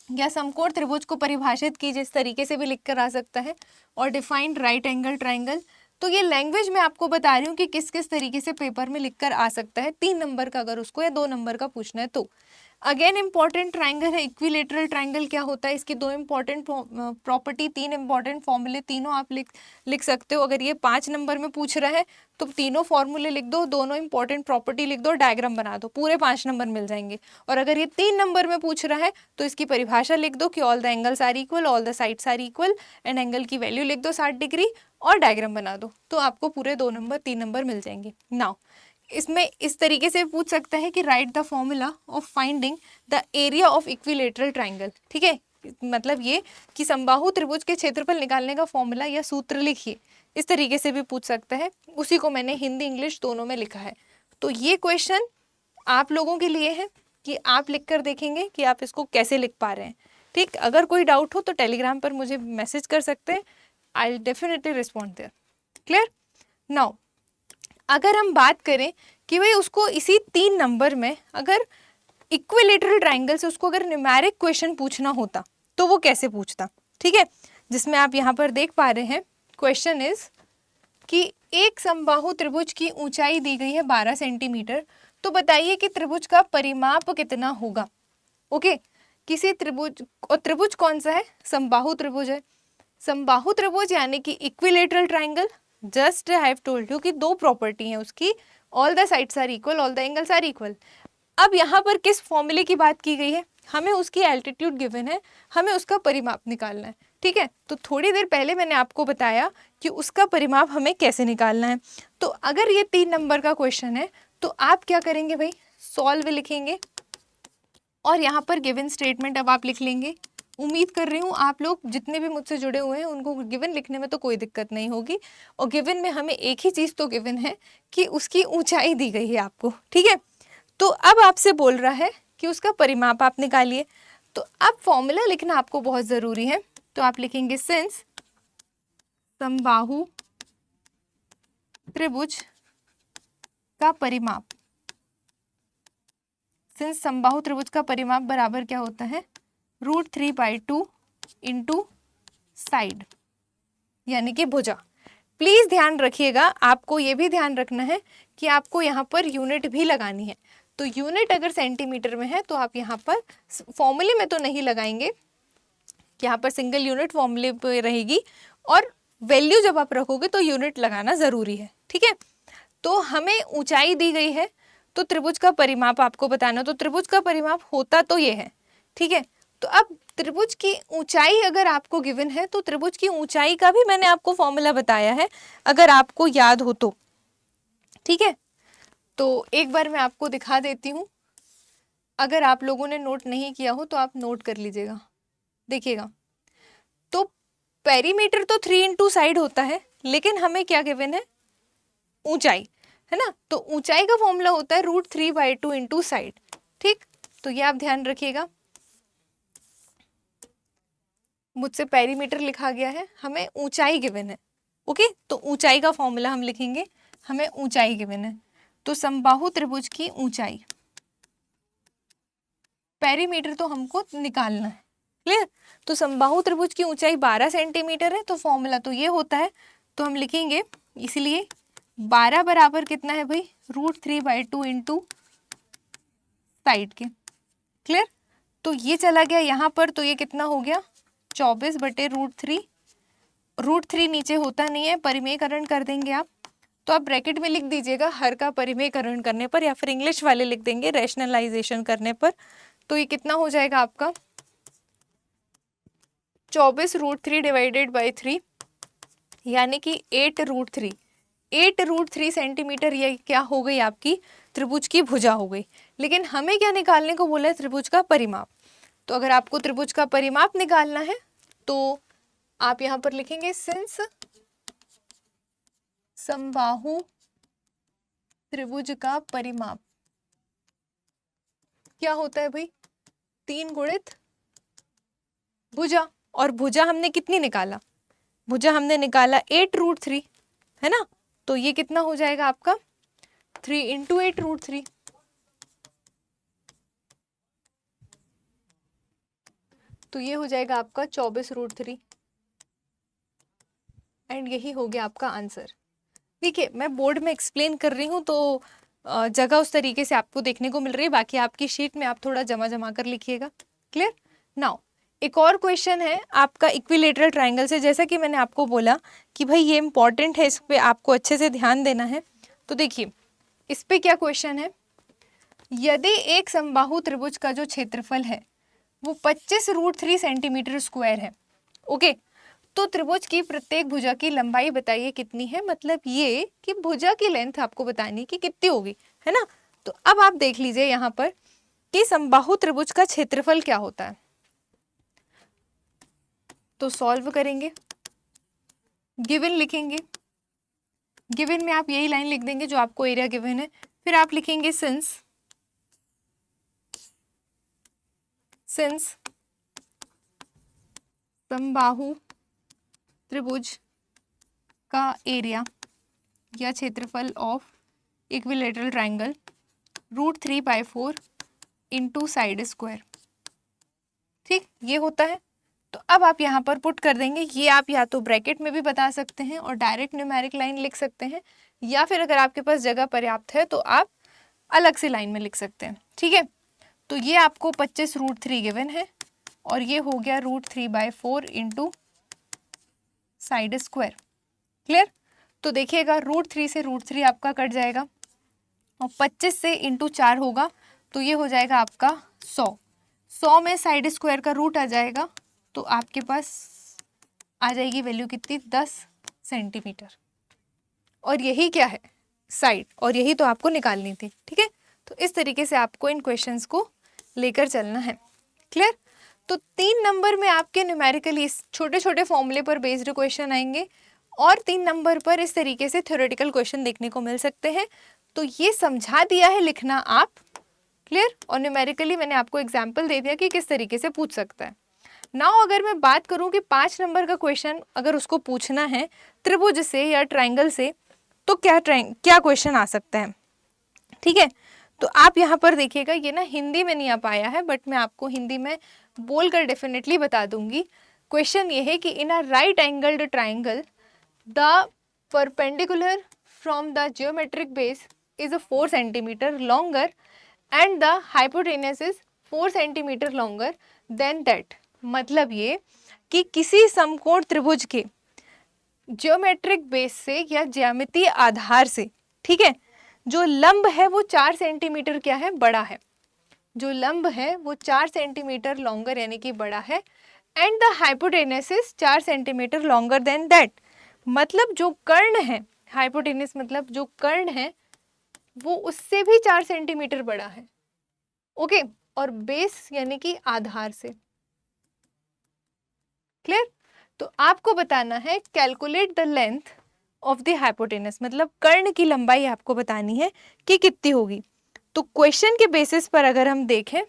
या समकोण त्रिभुज को परिभाषित कीजिए, इस तरीके से भी लिख कर आ सकता है, और डिफाइंड राइट एंगल ट्राइंगल। तो ये लैंग्वेज मैं आपको बता रही हूँ कि किस किस तरीके से पेपर में लिख कर आ सकता है, 3 नंबर का अगर उसको या 2 नंबर का पूछना है तो। अगेन इंपॉर्टेंट ट्राइंगल है इक्विलेटरल ट्राइंगल, क्या होता है, इसकी 2 इंपॉर्टेंट प्रॉपर्टी, 3 इंपॉर्टेंट फॉर्मूले, तीनों आप लिख सकते हो। अगर ये 5 नंबर में पूछ रहा है तो तीनों फॉर्मूले लिख दो, दोनों इंपॉर्टेंट प्रॉपर्टी लिख दो, डायग्राम बना दो, पूरे 5 नंबर मिल जाएंगे। और अगर ये 3 नंबर में पूछ रहा है तो इसकी परिभाषा लिख दो कि all the angles are equal, all the sides are equal, and angle की वैल्यू लिख दो 60 डिग्री, और डायग्राम बना दो, तो आपको पूरे 2 नंबर 3 नंबर मिल जाएंगे। नाउ इसमें इस तरीके से पूछ सकता है कि right the formula of finding the area of equilateral triangle. ठीक है, मतलब ये कि समबाहु त्रिभुज के क्षेत्रफल निकालने का फॉर्मूला या सूत्र लिखिए, इस तरीके से भी पूछ सकता है। उसी को मैंने हिंदी इंग्लिश दोनों में लिखा है। तो ये क्वेश्चन आप लोगों के लिए है कि आप लिख कर देखेंगे कि आप इसको कैसे लिख पा रहे हैं। ठीक, अगर कोई डाउट हो तो टेलीग्राम पर मुझे मैसेज कर सकते हैं, I will definitely respond there. Clear, now अगर हम बात करें कि भाई उसको इसी 3 नंबर में अगर इक्विलेटरल ट्राइंगल से उसको अगर न्यूमेरिक क्वेश्चन पूछना होता तो वो कैसे पूछता। ठीक है, जिसमें आप यहाँ पर देख पा रहे हैं क्वेश्चन इज कि एक समबाहु त्रिभुज की ऊंचाई दी गई है 12 सेंटीमीटर, तो बताइए कि त्रिभुज का परिमाप कितना होगा। ओके, किसी त्रिभुज, और त्रिभुज कौन सा है, समबाहु त्रिभुज है। समबाहु त्रिभुज यानी कि equilateral triangle, just I have told you कि 2 प्रॉपर्टी है उसकी, all the sides are equal, all the angles are equal. अब यहाँ पर किस फॉर्मूले की बात की गई है, हमें उसकी एल्टीट्यूड गिवन है, हमें उसका परिमाप निकालना है। ठीक है, तो थोड़ी देर पहले मैंने आपको बताया कि उसका परिमाप हमें कैसे निकालना है। तो अगर ये 3 नंबर का क्वेश्चन है तो आप क्या करेंगे भाई, सॉल्व लिखेंगे, और यहाँ पर गिवन स्टेटमेंट अब आप लिख लेंगे। उम्मीद कर रही हूँ आप लोग जितने भी मुझसे जुड़े हुए हैं उनको गिवन लिखने में तो कोई दिक्कत नहीं होगी। और गिवन में हमें एक ही चीज़ तो गिवन है कि उसकी ऊंचाई दी गई है आपको। ठीक है, तो अब आपसे बोल रहा है कि उसका परिमाप आप निकालिए। तो अब फॉर्मूला लिखना आपको बहुत ज़रूरी है, तो आप लिखेंगे सिंस समबाहु त्रिभुज का परिमाप, सिंस समबाहु त्रिभुज का परिमाप बराबर क्या होता है, √3/2 इंटू साइड यानी कि भुजा। प्लीज ध्यान रखिएगा, आपको ये भी ध्यान रखना है कि आपको यहाँ पर यूनिट भी लगानी है। तो यूनिट अगर सेंटीमीटर में है तो आप यहाँ पर फॉर्मूले में तो नहीं लगाएंगे, यहाँ पर सिंगल यूनिट फॉर्मूले पे रहेगी, और वैल्यू जब आप रखोगे तो यूनिट लगाना ज़रूरी है। ठीक है, तो हमें ऊंचाई दी गई है तो त्रिभुज का परिमाप आपको बताना, तो त्रिभुज का परिमाप होता तो ये है। ठीक है, तो अब त्रिभुज की ऊंचाई अगर आपको गिवन है तो त्रिभुज की ऊंचाई का भी मैंने आपको फॉर्मूला बताया है, अगर आपको याद हो तो। ठीक है, तो एक बार मैं आपको दिखा देती हूँ, अगर आप लोगों ने नोट नहीं किया हो तो आप नोट कर लीजिएगा, देखिएगा। तो पेरीमीटर तो 3 इंटू साइड होता है, लेकिन हमें क्या गिवन है, ऊंचाई, है ना। तो ऊंचाई का फॉर्मूला होता है √3/2 इंटू साइड। ठीक, तो ये आप ध्यान रखिएगा, मुझसे पेरीमीटर लिखा गया है, हमें ऊंचाई गिवन है। ओके, तो ऊंचाई का फॉर्मूला हम लिखेंगे, हमें ऊंचाई गिवन है, तो समबाहु त्रिभुज की ऊंचाई, पेरीमीटर तो हमको निकालना है, क्लियर। तो समबाहु त्रिभुज की ऊंचाई 12 सेंटीमीटर है, तो फॉर्मूला तो ये होता है, तो हम लिखेंगे इसलिए 12 बराबर कितना है भाई, √3/2 इंटू साइड के, क्लियर। तो ये चला गया यहाँ पर, तो ये कितना हो गया 24/√3। √3 नीचे होता नहीं है, परिमेयकरण कर देंगे आप, तो आप ब्रैकेट में लिख दीजिएगा हर का परिमेयकरण करने पर, या फिर इंग्लिश वाले लिख देंगे रैशनलाइजेशन करने पर। तो ये कितना हो जाएगा आपका 24√3 डिवाइडेड बाई 3 यानी कि 8√3। 8√3 सेंटीमीटर ये क्या हो गई, आपकी त्रिभुज की भुजा हो गई। लेकिन हमें क्या निकालने को बोला है, त्रिभुज का परिमाप। तो अगर आपको त्रिभुज का परिमाप निकालना है तो आप यहाँ पर लिखेंगे सिंस समबाहु त्रिभुज का परिमाप क्या होता है भाई, 3 गुणित भुजा। और भुजा हमने कितनी निकाला, भुजा हमने निकाला 8√3, है ना। तो ये कितना हो जाएगा आपका 3 इंटू 8√3, तो ये हो जाएगा आपका 24√3, एंड यही हो गया आपका आंसर। देखिए, मैं बोर्ड में एक्सप्लेन कर रही हूँ तो जगह उस तरीके से आपको देखने को मिल रही है, बाकी आपकी शीट में आप थोड़ा जमा कर लिखिएगा, क्लियर। नाउ एक और क्वेश्चन है आपका इक्विलेटरल ट्रायंगल से, जैसा कि मैंने आपको बोला कि भाई ये इंपॉर्टेंट है, इस पे आपको अच्छे से ध्यान देना है। तो देखिए इस पे क्या क्वेश्चन है, यदि एक समबाहु त्रिभुज का जो क्षेत्रफल है वो 25√3 सेंटीमीटर स्क्वायर है, ओके, तो त्रिभुज की प्रत्येक भुजा की लंबाई बताइए कितनी है, मतलब ये कि भुजा की लेंथ आपको बतानी कि कितनी होगी, है ना। तो अब आप देख लीजिए यहाँ पर कि समबाहु त्रिभुज का क्षेत्रफल क्या होता है, तो सॉल्व करेंगे, गिवन लिखेंगे, गिवन में आप यही लाइन लिख देंगे जो आपको एरिया गिवन है, फिर आप लिखेंगे सिंस समबाहु त्रिभुज का एरिया या क्षेत्रफल of equilateral triangle √3/4 into side square. ठीक, ये होता है। तो अब आप यहाँ पर पुट कर देंगे, ये आप या तो ब्रैकेट में भी बता सकते हैं और डायरेक्ट न्यूमेरिक लाइन लिख सकते हैं, या फिर अगर आपके पास जगह पर्याप्त है तो आप अलग से लाइन में लिख सकते हैं। ठीक है, तो ये आपको 25√3 गिवन है और ये हो गया √3/4 इंटू साइड स्क्वायर, क्लियर। तो देखिएगा √3 से √3 आपका कट जाएगा और 25 से इंटू 4 होगा, तो ये हो जाएगा आपका 100 में साइड स्क्वायर का रूट आ जाएगा, तो आपके पास आ जाएगी वैल्यू कितनी, 10 सेंटीमीटर। और यही क्या है, साइड, और यही तो आपको निकालनी थी। ठीक है, तो इस तरीके से आपको इन क्वेश्चंस को लेकर चलना है, क्लियर। तो 3 नंबर में आपके न्यूमेरिकली छोटे छोटे फॉर्मूले पर बेस्ड क्वेश्चन आएंगे और 3 नंबर पर इस तरीके से थ्योरेटिकल क्वेश्चन देखने को मिल सकते हैं। तो ये समझा दिया है लिखना आप, क्लियर, और न्यूमेरिकली मैंने आपको एग्जाम्पल दे दिया कि किस तरीके से पूछ सकता है। नाउ अगर मैं बात करूं कि 5 नंबर का क्वेश्चन अगर उसको पूछना है त्रिभुज से या ट्रायंगल से, तो क्या क्वेश्चन आ सकता है। ठीक है, तो आप यहाँ पर देखिएगा, ये ना हिंदी में नहीं आ पाया है, बट मैं आपको हिंदी में बोलकर डेफिनेटली बता दूंगी। क्वेश्चन ये है कि in a right angled triangle the perpendicular from the geometric base is a 4 centimetre longer and the hypotenuse is 4 centimetre longer than that. मतलब ये कि किसी समकोण त्रिभुज के जियोमेट्रिक बेस से या ज्यामितीय आधार से, ठीक है, जो लंब है वो 4 सेंटीमीटर क्या है, बड़ा है। जो लंब है वो 4 सेंटीमीटर लॉन्गर यानी कि बड़ा है, and the hypotenuse is 4 centimetre longer than that. मतलब जो कर्ण है, हाइपोटेनस मतलब जो कर्ण है वो उससे भी 4 सेंटीमीटर बड़ा है। ओके, और बेस यानी कि आधार से। क्लियर? तो आपको बताना है calculate the length of the hypotenuse, मतलब कर्ण की लंबाई आपको बतानी है कि कितनी होगी। तो क्वेश्चन के बेसिस पर अगर हम देखें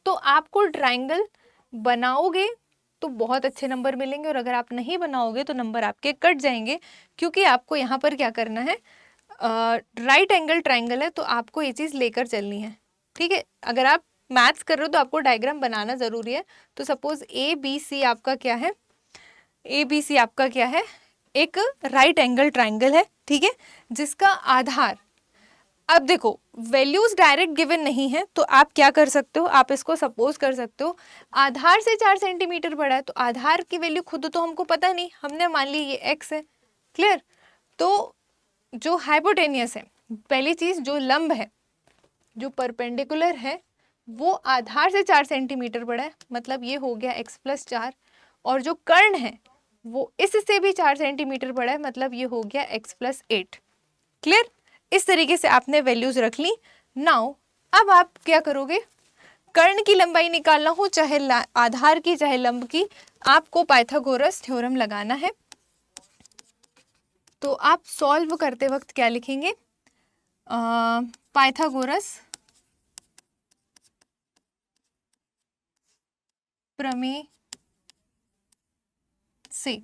तो आपको ट्राइंगल बनाओगे तो बहुत अच्छे नंबर मिलेंगे, और अगर आप नहीं बनाओगे तो नंबर आपके कट जाएंगे, क्योंकि आपको यहाँ पर क्या करना है, राइट एंगल ट्राइंगल है तो आपको ये चीज़ लेकर चलनी है। ठीक है, अगर आप मैथ्स कर रहे हो तो आपको डायग्राम बनाना ज़रूरी है। तो सपोज ए बी सी आपका क्या है, ए बी सी आपका क्या है, एक राइट एंगल ट्राइंगल है, ठीक है, जिसका आधार, अब देखो वैल्यूज डायरेक्ट गिवन नहीं है तो आप क्या कर सकते हो, आप इसको सपोज कर सकते हो आधार से 4 सेंटीमीटर बड़ा है, तो आधार की वैल्यू खुद तो हमको पता नहीं, हमने मान ली ये x है। क्लियर? तो जो हाइपोटेनियस है, पहली चीज जो लंब है, जो परपेंडिकुलर है, वो आधार से 4 सेंटीमीटर बड़ा है, मतलब ये हो गया x प्लस 4, और जो कर्ण है वो इससे भी 4 सेंटीमीटर बड़ा है, मतलब ये हो गया x प्लस 8। क्लियर? इस तरीके से आपने वैल्यूज रख ली। नाउ अब आप क्या करोगे, कर्ण की लंबाई निकालना हो, चाहे आधार की चाहे लंब की, आपको पाइथागोरस थ्योरम लगाना है। तो आप सॉल्व करते वक्त क्या लिखेंगे, पाइथागोरस प्रमेय से।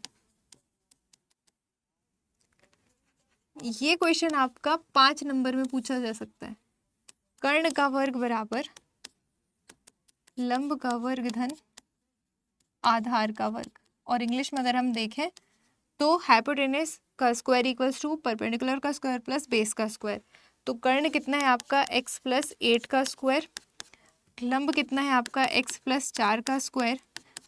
ये क्वेश्चन आपका 5 नंबर में पूछा जा सकता है। कर्ण का वर्ग बराबर लंब का वर्ग धन आधार का वर्ग, और इंग्लिश में अगर हम देखें तो हाइपोटेनस का स्क्वायर इक्वल्स टू परपेंडिकुलर का स्क्वायर प्लस बेस का स्क्वायर। तो कर्ण कितना है आपका x प्लस 8 का स्क्वायर, लंब कितना है आपका x प्लस 4 का स्क्वायर,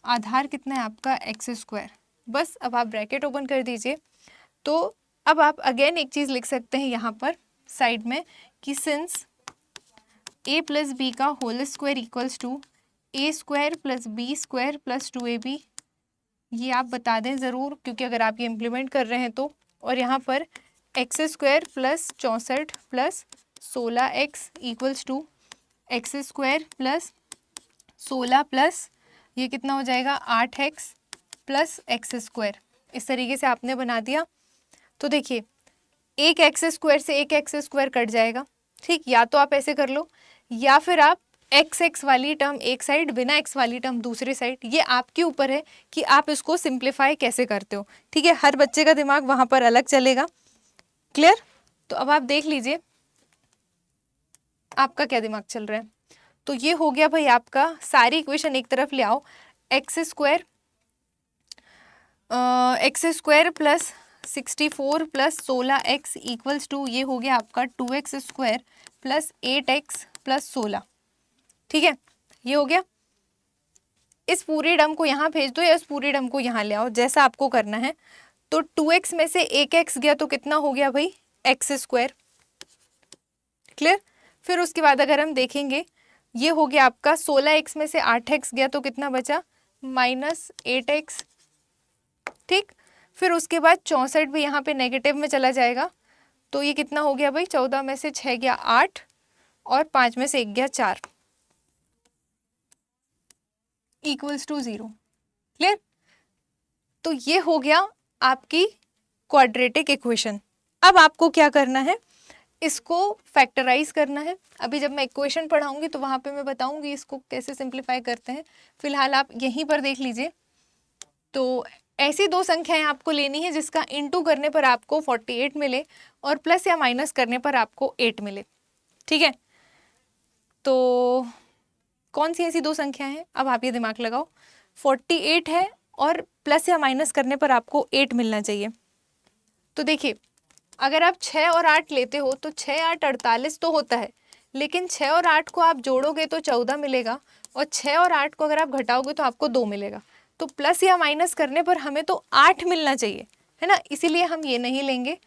आधार कितना है आपका x स्क्वायर। बस अब आप ब्रैकेट ओपन कर दीजिए। तो अब आप अगेन एक चीज़ लिख सकते हैं यहाँ पर साइड में कि सिंस a प्लस बी का whole square equals to a square plus b square plus 2ab, ये आप बता दें ज़रूर, क्योंकि अगर आप ये इम्प्लीमेंट कर रहे हैं तो। और यहाँ पर x square plus 64 plus 16x equals to x square plus 16 plus ये कितना हो जाएगा 8x प्लस एक्स स्क्वायर। इस तरीके से आपने बना दिया। तो देखिए एक एक्स स्क्वायर से एक एक्स स्क्वायर कट जाएगा, ठीक, या तो आप ऐसे कर लो, या फिर आप एक्स एक्स वाली टर्म एक साइड, बिना एक्स वाली टर्म दूसरी साइड, ये आपके ऊपर है कि आप इसको सिंप्लीफाई कैसे करते हो। ठीक है, हर बच्चे का दिमाग वहाँ पर अलग चलेगा। क्लियर? तो अब आप देख लीजिए आपका क्या दिमाग चल रहा है। तो ये हो गया भाई आपका, सारी इक्वेशन एक तरफ ले आओ, x square plus 64 plus 16x equals to ये हो गया आपका 2x square plus 8x plus 16। ठीक है, ये हो गया। इस पूरे टर्म को यहाँ भेज दो या इस पूरे टर्म को यहाँ ले आओ, जैसा आपको करना है। तो 2x में से 1x गया तो कितना हो गया भाई x स्क्वायर। क्लियर? फिर उसके बाद अगर हम देखेंगे ये हो गया आपका 16x में से 8x गया तो कितना बचा -8x। ठीक, फिर उसके बाद 64 भी यहाँ पे नेगेटिव में चला जाएगा, तो ये कितना हो गया भाई 14 में से 6 गया 8 और 5 में से 1 गया 4 इक्वल्स टू 0। क्लियर? तो ये हो गया आपकी क्वाड्रेटिक इक्वेशन। अब आपको क्या करना है, इसको फैक्टराइज करना है। अभी जब मैं इक्वेशन पढ़ाऊंगी तो वहाँ पे मैं बताऊंगी इसको कैसे सिंप्लीफाई करते हैं। फिलहाल आप यहीं पर देख लीजिए। तो ऐसी दो संख्याएं आपको लेनी है जिसका इनटू करने पर आपको 48 मिले और प्लस या माइनस करने पर आपको 8 मिले। ठीक है, तो कौन सी ऐसी दो संख्या हैं, अब आप ये दिमाग लगाओ। 48 है और प्लस या माइनस करने पर आपको 8 मिलना चाहिए। तो देखिए, अगर आप 6 और 8 लेते हो तो 6 8 48 तो होता है, लेकिन 6 और 8 को आप जोड़ोगे तो 14 मिलेगा, और 6 और 8 को अगर आप घटाओगे तो आपको 2 मिलेगा। तो प्लस या माइनस करने पर हमें तो 8 मिलना चाहिए, है ना, इसीलिए हम ये नहीं लेंगे,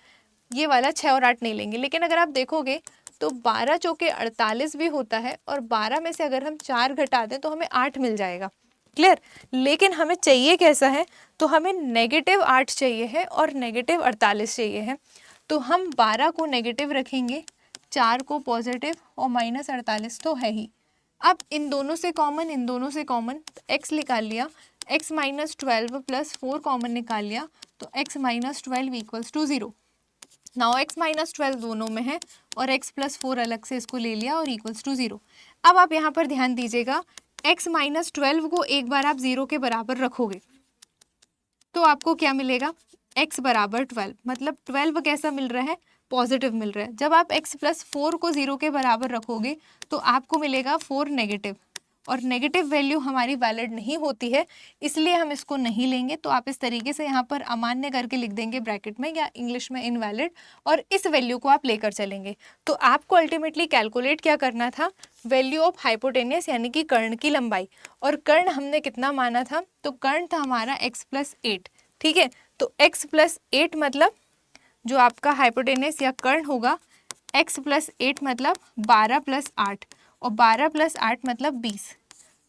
ये वाला 6 और 8 नहीं लेंगे। लेकिन अगर आप देखोगे तो 12 चौके 48 भी होता है, और 12 में से अगर हम 4 घटा दें तो हमें 8 मिल जाएगा। क्लियर? लेकिन हमें चाहिए कैसा है, तो हमें -8 चाहिए है और -48 चाहिए है। तो हम 12 को नेगेटिव रखेंगे, 4 को पॉजिटिव, और -48 तो है ही। अब इन दोनों से कॉमन, इन दोनों से कॉमन, x निकाल लिया, x -12 + 4 कॉमन निकाल लिया, तो x -12 = 0। नाउ x -12 दोनों में है और x + 4 अलग से इसको ले लिया और इक्वल्स टू 0। अब आप यहाँ पर ध्यान दीजिएगा, x -12 को एक बार आप 0 के बराबर रखोगे तो आपको क्या मिलेगा, x = 12, मतलब 12 कैसा मिल रहा है, पॉजिटिव मिल रहा है। जब आप x + 4 को 0 के बराबर रखोगे तो आपको मिलेगा 4 नेगेटिव, और नेगेटिव वैल्यू हमारी वैलिड नहीं होती है, इसलिए हम इसको नहीं लेंगे। तो आप इस तरीके से यहाँ पर अमान्य करके लिख देंगे ब्रैकेट में, या इंग्लिश में इनवैलिड, और इस वैल्यू को आप लेकर चलेंगे। तो आपको अल्टीमेटली कैलकुलेट क्या करना था, वैल्यू ऑफ हाइपोटेनियस यानी कि कर्ण की लंबाई, और कर्ण हमने कितना माना था, तो कर्ण था हमारा x + 8। ठीक है, तो x + 8 मतलब जो आपका हाइपोटेनियस या कर्ण होगा, x + 8 मतलब 12 + 8, और 12 + 8 मतलब 20।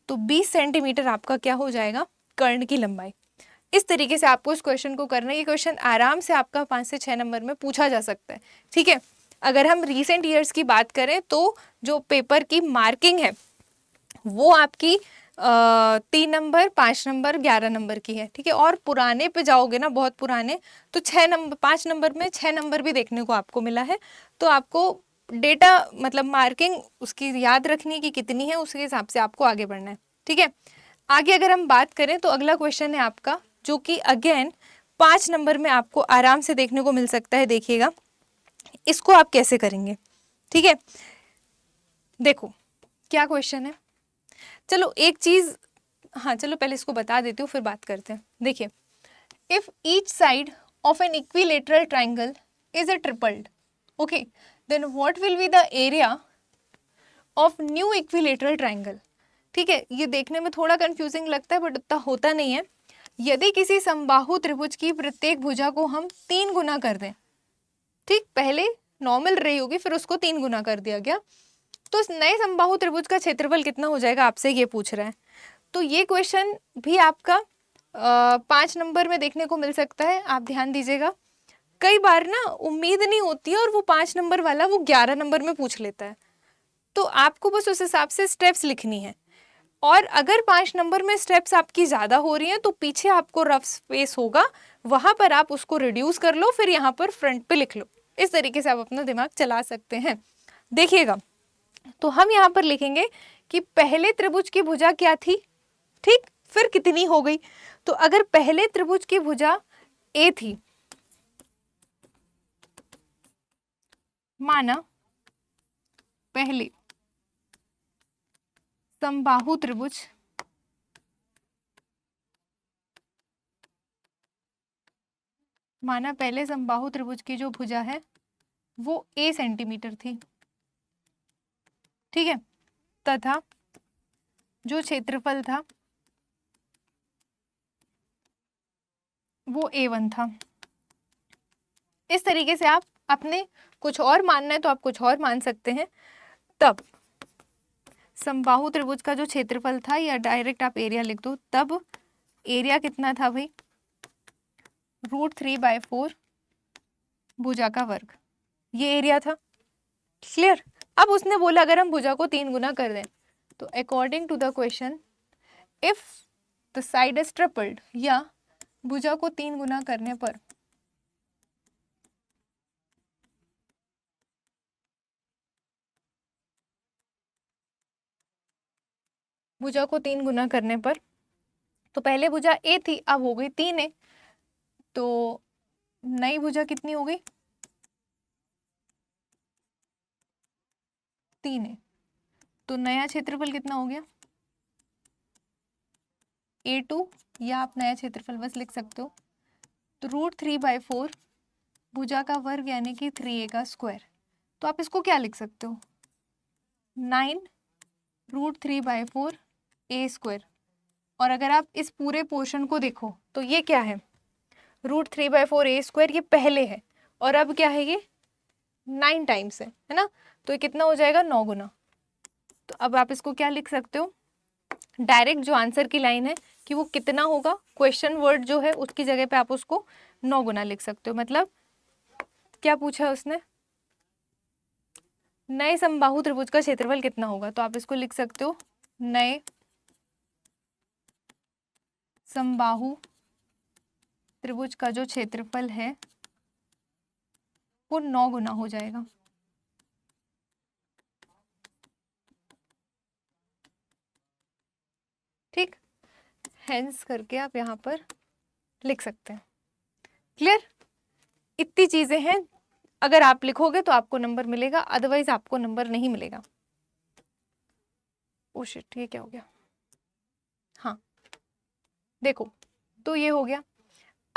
तो 20 सेंटीमीटर आपका क्या हो जाएगा, कर्ण की लंबाई। इस तरीके से आपको इस क्वेश्चन को करना है। ये क्वेश्चन आराम से आपका 5 से 6 नंबर में पूछा जा सकता है। ठीक है, अगर हम रीसेंट ईयर्स की बात करें तो जो पेपर की मार्किंग है वो आपकी 3 नंबर, 5 नंबर, 11 नंबर की है। ठीक है, और पुराने पे जाओगे ना, बहुत पुराने, तो 6 नंबर, 5 नंबर में 6 नंबर भी देखने को आपको मिला है। तो आपको डेटा मतलब मार्किंग उसकी याद रखनी कि कितनी है, उसके हिसाब से आपको आगे बढ़ना है। ठीक है, आगे अगर हम बात करें तो अगला क्वेश्चन है आपका, जो कि अगेन 5 नंबर में आपको आराम से देखने को मिल सकता है। देखिएगा इसको आप कैसे करेंगे। ठीक है, देखो क्या क्वेश्चन है, चलो एक चीज, हाँ चलो पहले इसको बता देती हूँ फिर बात करते हैं। देखिए, if each side of an equilateral triangle is a tripled, okay, then what will be the area of new equilateral triangle. ठीक है, ये देखने में थोड़ा कंफ्यूजिंग लगता है बट उतना होता नहीं है। यदि किसी समबाहु त्रिभुज की प्रत्येक भुजा को हम 3 गुना कर दें, ठीक, पहले नॉर्मल रही होगी फिर उसको 3 गुना कर दिया गया, तो इस नए समबाहु त्रिभुज का क्षेत्रफल कितना हो जाएगा, आपसे ये पूछ रहा है। तो ये क्वेश्चन भी आपका 5 नंबर में देखने को मिल सकता है। आप ध्यान दीजिएगा, कई बार ना उम्मीद नहीं होती है और वो 5 नंबर वाला वो 11 नंबर में पूछ लेता है, तो आपको बस उस हिसाब से स्टेप्स लिखनी है। और अगर 5 नंबर में स्टेप्स आपकी ज़्यादा हो रही हैं तो पीछे आपको रफ स्पेस होगा, वहाँ पर आप उसको रिड्यूस कर लो, फिर यहाँ पर फ्रंट पे लिख लो। इस तरीके से आप अपना दिमाग चला सकते हैं। देखिएगा, तो हम यहाँ पर लिखेंगे कि पहले त्रिभुज की भुजा क्या थी, ठीक, फिर कितनी हो गई। तो अगर पहले त्रिभुज की भुजा ए थी, माना पहले समबाहु त्रिभुज माना पहले समबाहु त्रिभुज की जो भुजा है वो a सेंटीमीटर थी, ठीक है, तथा जो क्षेत्रफल था वो a1 था। इस तरीके से आप अपने कुछ और मानना है तो आप कुछ और मान सकते हैं। तब समबाहु त्रिभुज का जो क्षेत्रफल था, या डायरेक्ट आप एरिया लिख दो, तब एरिया कितना था भाई, √3/4 भुजा का वर्ग, ये एरिया था। क्लियर? अब उसने बोला अगर हम भुजा को 3 गुना कर दें, तो according to the question, if the side is tripled, या भुजा को 3 गुना करने पर भुजा को 3 गुना करने पर, तो पहले भुजा ए थी अब हो गई 3a, तो नई भुजा कितनी हो गई, 3 है, तो नया क्षेत्रफल कितना हो गया A2, या आप नया क्षेत्रफल बस लिख सकते हो। तो √3/4 भुजा का वर्ग यानी कि 3a का स्क्वायर, तो आप इसको क्या लिख सकते हो 9 √3/4 a²। और अगर आप इस पूरे पोर्शन को देखो तो ये क्या है √3/4 a², ये पहले है और अब क्या है, ये 9 टाइम्स है ना, तो ये कितना हो जाएगा 9 गुना। तो अब आप इसको क्या लिख सकते हो, डायरेक्ट जो आंसर की लाइन है कि वो कितना होगा, क्वेश्चन वर्ड जो है उसकी जगह पे आप उसको 9 गुना लिख सकते हो। मतलब क्या पूछा है उसने, नए समबाहु त्रिभुज का क्षेत्रफल कितना होगा, तो आप इसको लिख सकते हो नए समबाहु त्रिभुज का जो क्षेत्रफल है वो 9 गुना हो जाएगा। ठीक, हेंस करके आप यहाँ पर लिख सकते हैं। क्लियर, इतनी चीजें हैं, अगर आप लिखोगे तो आपको नंबर मिलेगा, अदरवाइज आपको नंबर नहीं मिलेगा। ओ शिट, ये क्या हो गया, हाँ देखो, तो ये हो गया।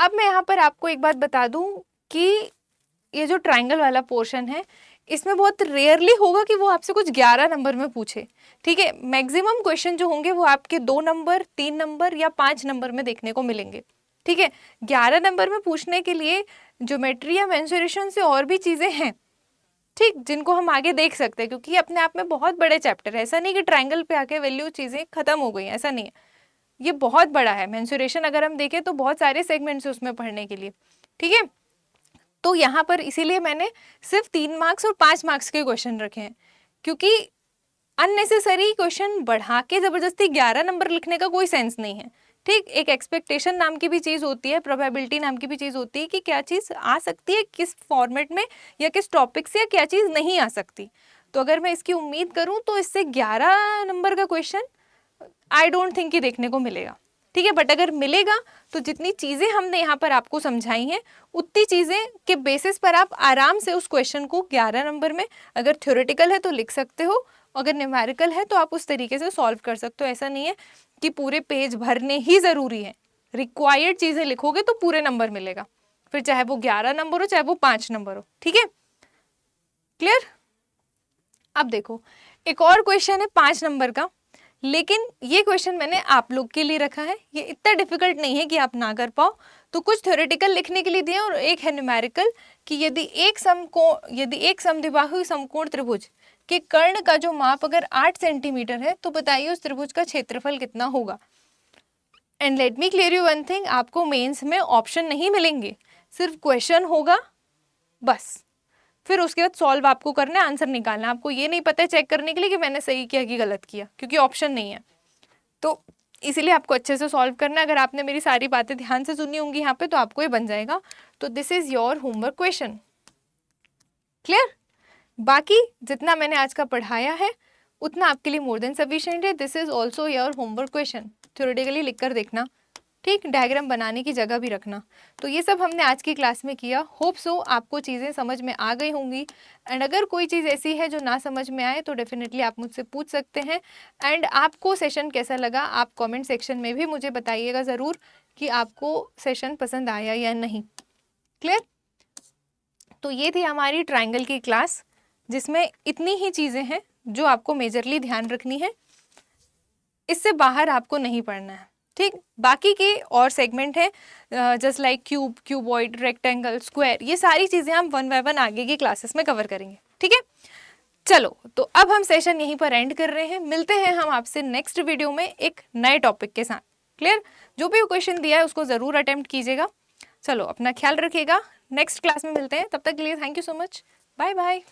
अब मैं यहाँ पर आपको एक बात बता दूं कि ये जो ट्रायंगल वाला पोर्शन है इसमें बहुत रेयरली होगा कि वो आपसे कुछ 11 नंबर में पूछे। ठीक है, मैक्सिमम क्वेश्चन जो होंगे वो आपके 2 नंबर, 3 नंबर या 5 नंबर में देखने को मिलेंगे। ठीक है, 11 नंबर में पूछने के लिए ज्योमेट्री या मेंसुरेशन से और भी चीजें हैं, ठीक, जिनको हम आगे देख सकते हैं, क्योंकि अपने आप में बहुत बड़े चैप्टर है। ऐसा नहीं कि ट्रायंगल पे आके वैल्यू चीजें खत्म हो गई, ऐसा नहीं है, ये बहुत बड़ा है। मेंसुरेशन अगर हम देखें तो बहुत सारे सेगमेंट्स है उसमें पढ़ने के लिए। ठीक है, तो यहाँ पर इसीलिए मैंने सिर्फ 3 मार्क्स और 5 मार्क्स के क्वेश्चन रखे हैं, क्योंकि अननेसेसरी क्वेश्चन बढ़ा के जबरदस्ती 11 नंबर लिखने का कोई सेंस नहीं है। ठीक, एक एक्सपेक्टेशन नाम की भी चीज होती है, प्रोबेबिलिटी नाम की भी चीज होती है कि क्या चीज आ सकती है किस फॉर्मेट में या किस टॉपिक से, या क्या चीज नहीं आ सकती। तो अगर मैं इसकी उम्मीद करूं तो इससे 11 नंबर का क्वेश्चन आई डोंट थिंक कि देखने को मिलेगा। ठीक है, बट अगर मिलेगा तो जितनी चीजें हमने यहाँ पर आपको समझाई हैं उतनी चीजें के बेसिस पर आप आराम से उस क्वेश्चन को 11 नंबर में, अगर थ्योरेटिकल है तो लिख सकते हो, अगर न्यूमेरिकल है तो आप उस तरीके से सॉल्व कर सकते हो। ऐसा नहीं है कि पूरे पेज भरने ही जरूरी है, रिक्वायर्ड चीजें लिखोगे तो पूरे नंबर मिलेगा, फिर चाहे वो 11 नंबर हो चाहे वो 5 नंबर हो। ठीक है, क्लियर। अब देखो, एक और क्वेश्चन है 5 नंबर का, लेकिन ये क्वेश्चन मैंने आप लोग के लिए रखा है, ये इतना डिफिकल्ट नहीं है कि आप ना कर पाओ। तो कुछ थ्योरेटिकल लिखने के लिए दिए और एक है न्यूमेरिकल कि यदि एक समद्विबाहु समकोण त्रिभुज के कर्ण का जो माप अगर 8 सेंटीमीटर है तो बताइए उस त्रिभुज का क्षेत्रफल कितना होगा। And let me clear you one thing, आपको मेंस में ऑप्शन नहीं मिलेंगे, सिर्फ क्वेश्चन होगा बस, फिर उसके बाद सॉल्व आपको करना है, आंसर निकालना है। आपको ये नहीं पता है चेक करने के लिए कि मैंने सही किया कि गलत किया, क्योंकि ऑप्शन नहीं है। तो इसीलिए आपको अच्छे से सॉल्व करना है। अगर आपने मेरी सारी बातें ध्यान से सुनी होंगी यहाँ पे तो आपको ये बन जाएगा। तो this is your homework question. Clear, बाकी जितना मैंने आज का पढ़ाया है उतना आपके लिए मोर देन सफिशिएंट है। This is also your homework question, theoretically लिख कर देखना, ठीक, डायग्राम बनाने की जगह भी रखना। तो ये सब हमने आज की क्लास में किया। होप सो आपको चीज़ें समझ में आ गई होंगी। एंड अगर कोई चीज़ ऐसी है जो ना समझ में आए तो डेफिनेटली आप मुझसे पूछ सकते हैं। एंड आपको सेशन कैसा लगा आप कमेंट सेक्शन में भी मुझे बताइएगा ज़रूर कि आपको सेशन पसंद आया या नहीं। क्लियर, तो ये थी हमारी ट्रायंगल की क्लास, जिसमें इतनी ही चीज़ें हैं जो आपको मेजरली ध्यान रखनी है, इससे बाहर आपको नहीं पढ़ना है। ठीक, बाकी के और सेगमेंट है just like cube, cuboid, rectangle, square, ये सारी चीज़ें हम 1 बाय 1 आगे की क्लासेस में कवर करेंगे। ठीक है, चलो तो अब हम सेशन यहीं पर एंड कर रहे हैं। मिलते हैं हम आपसे नेक्स्ट वीडियो में एक नए टॉपिक के साथ। क्लियर, जो भी क्वेश्चन दिया है उसको ज़रूर अटेम्प्ट कीजिएगा। चलो अपना ख्याल रखिएगा, नेक्स्ट क्लास में मिलते हैं, तब तक के लिए thank you so much, bye bye.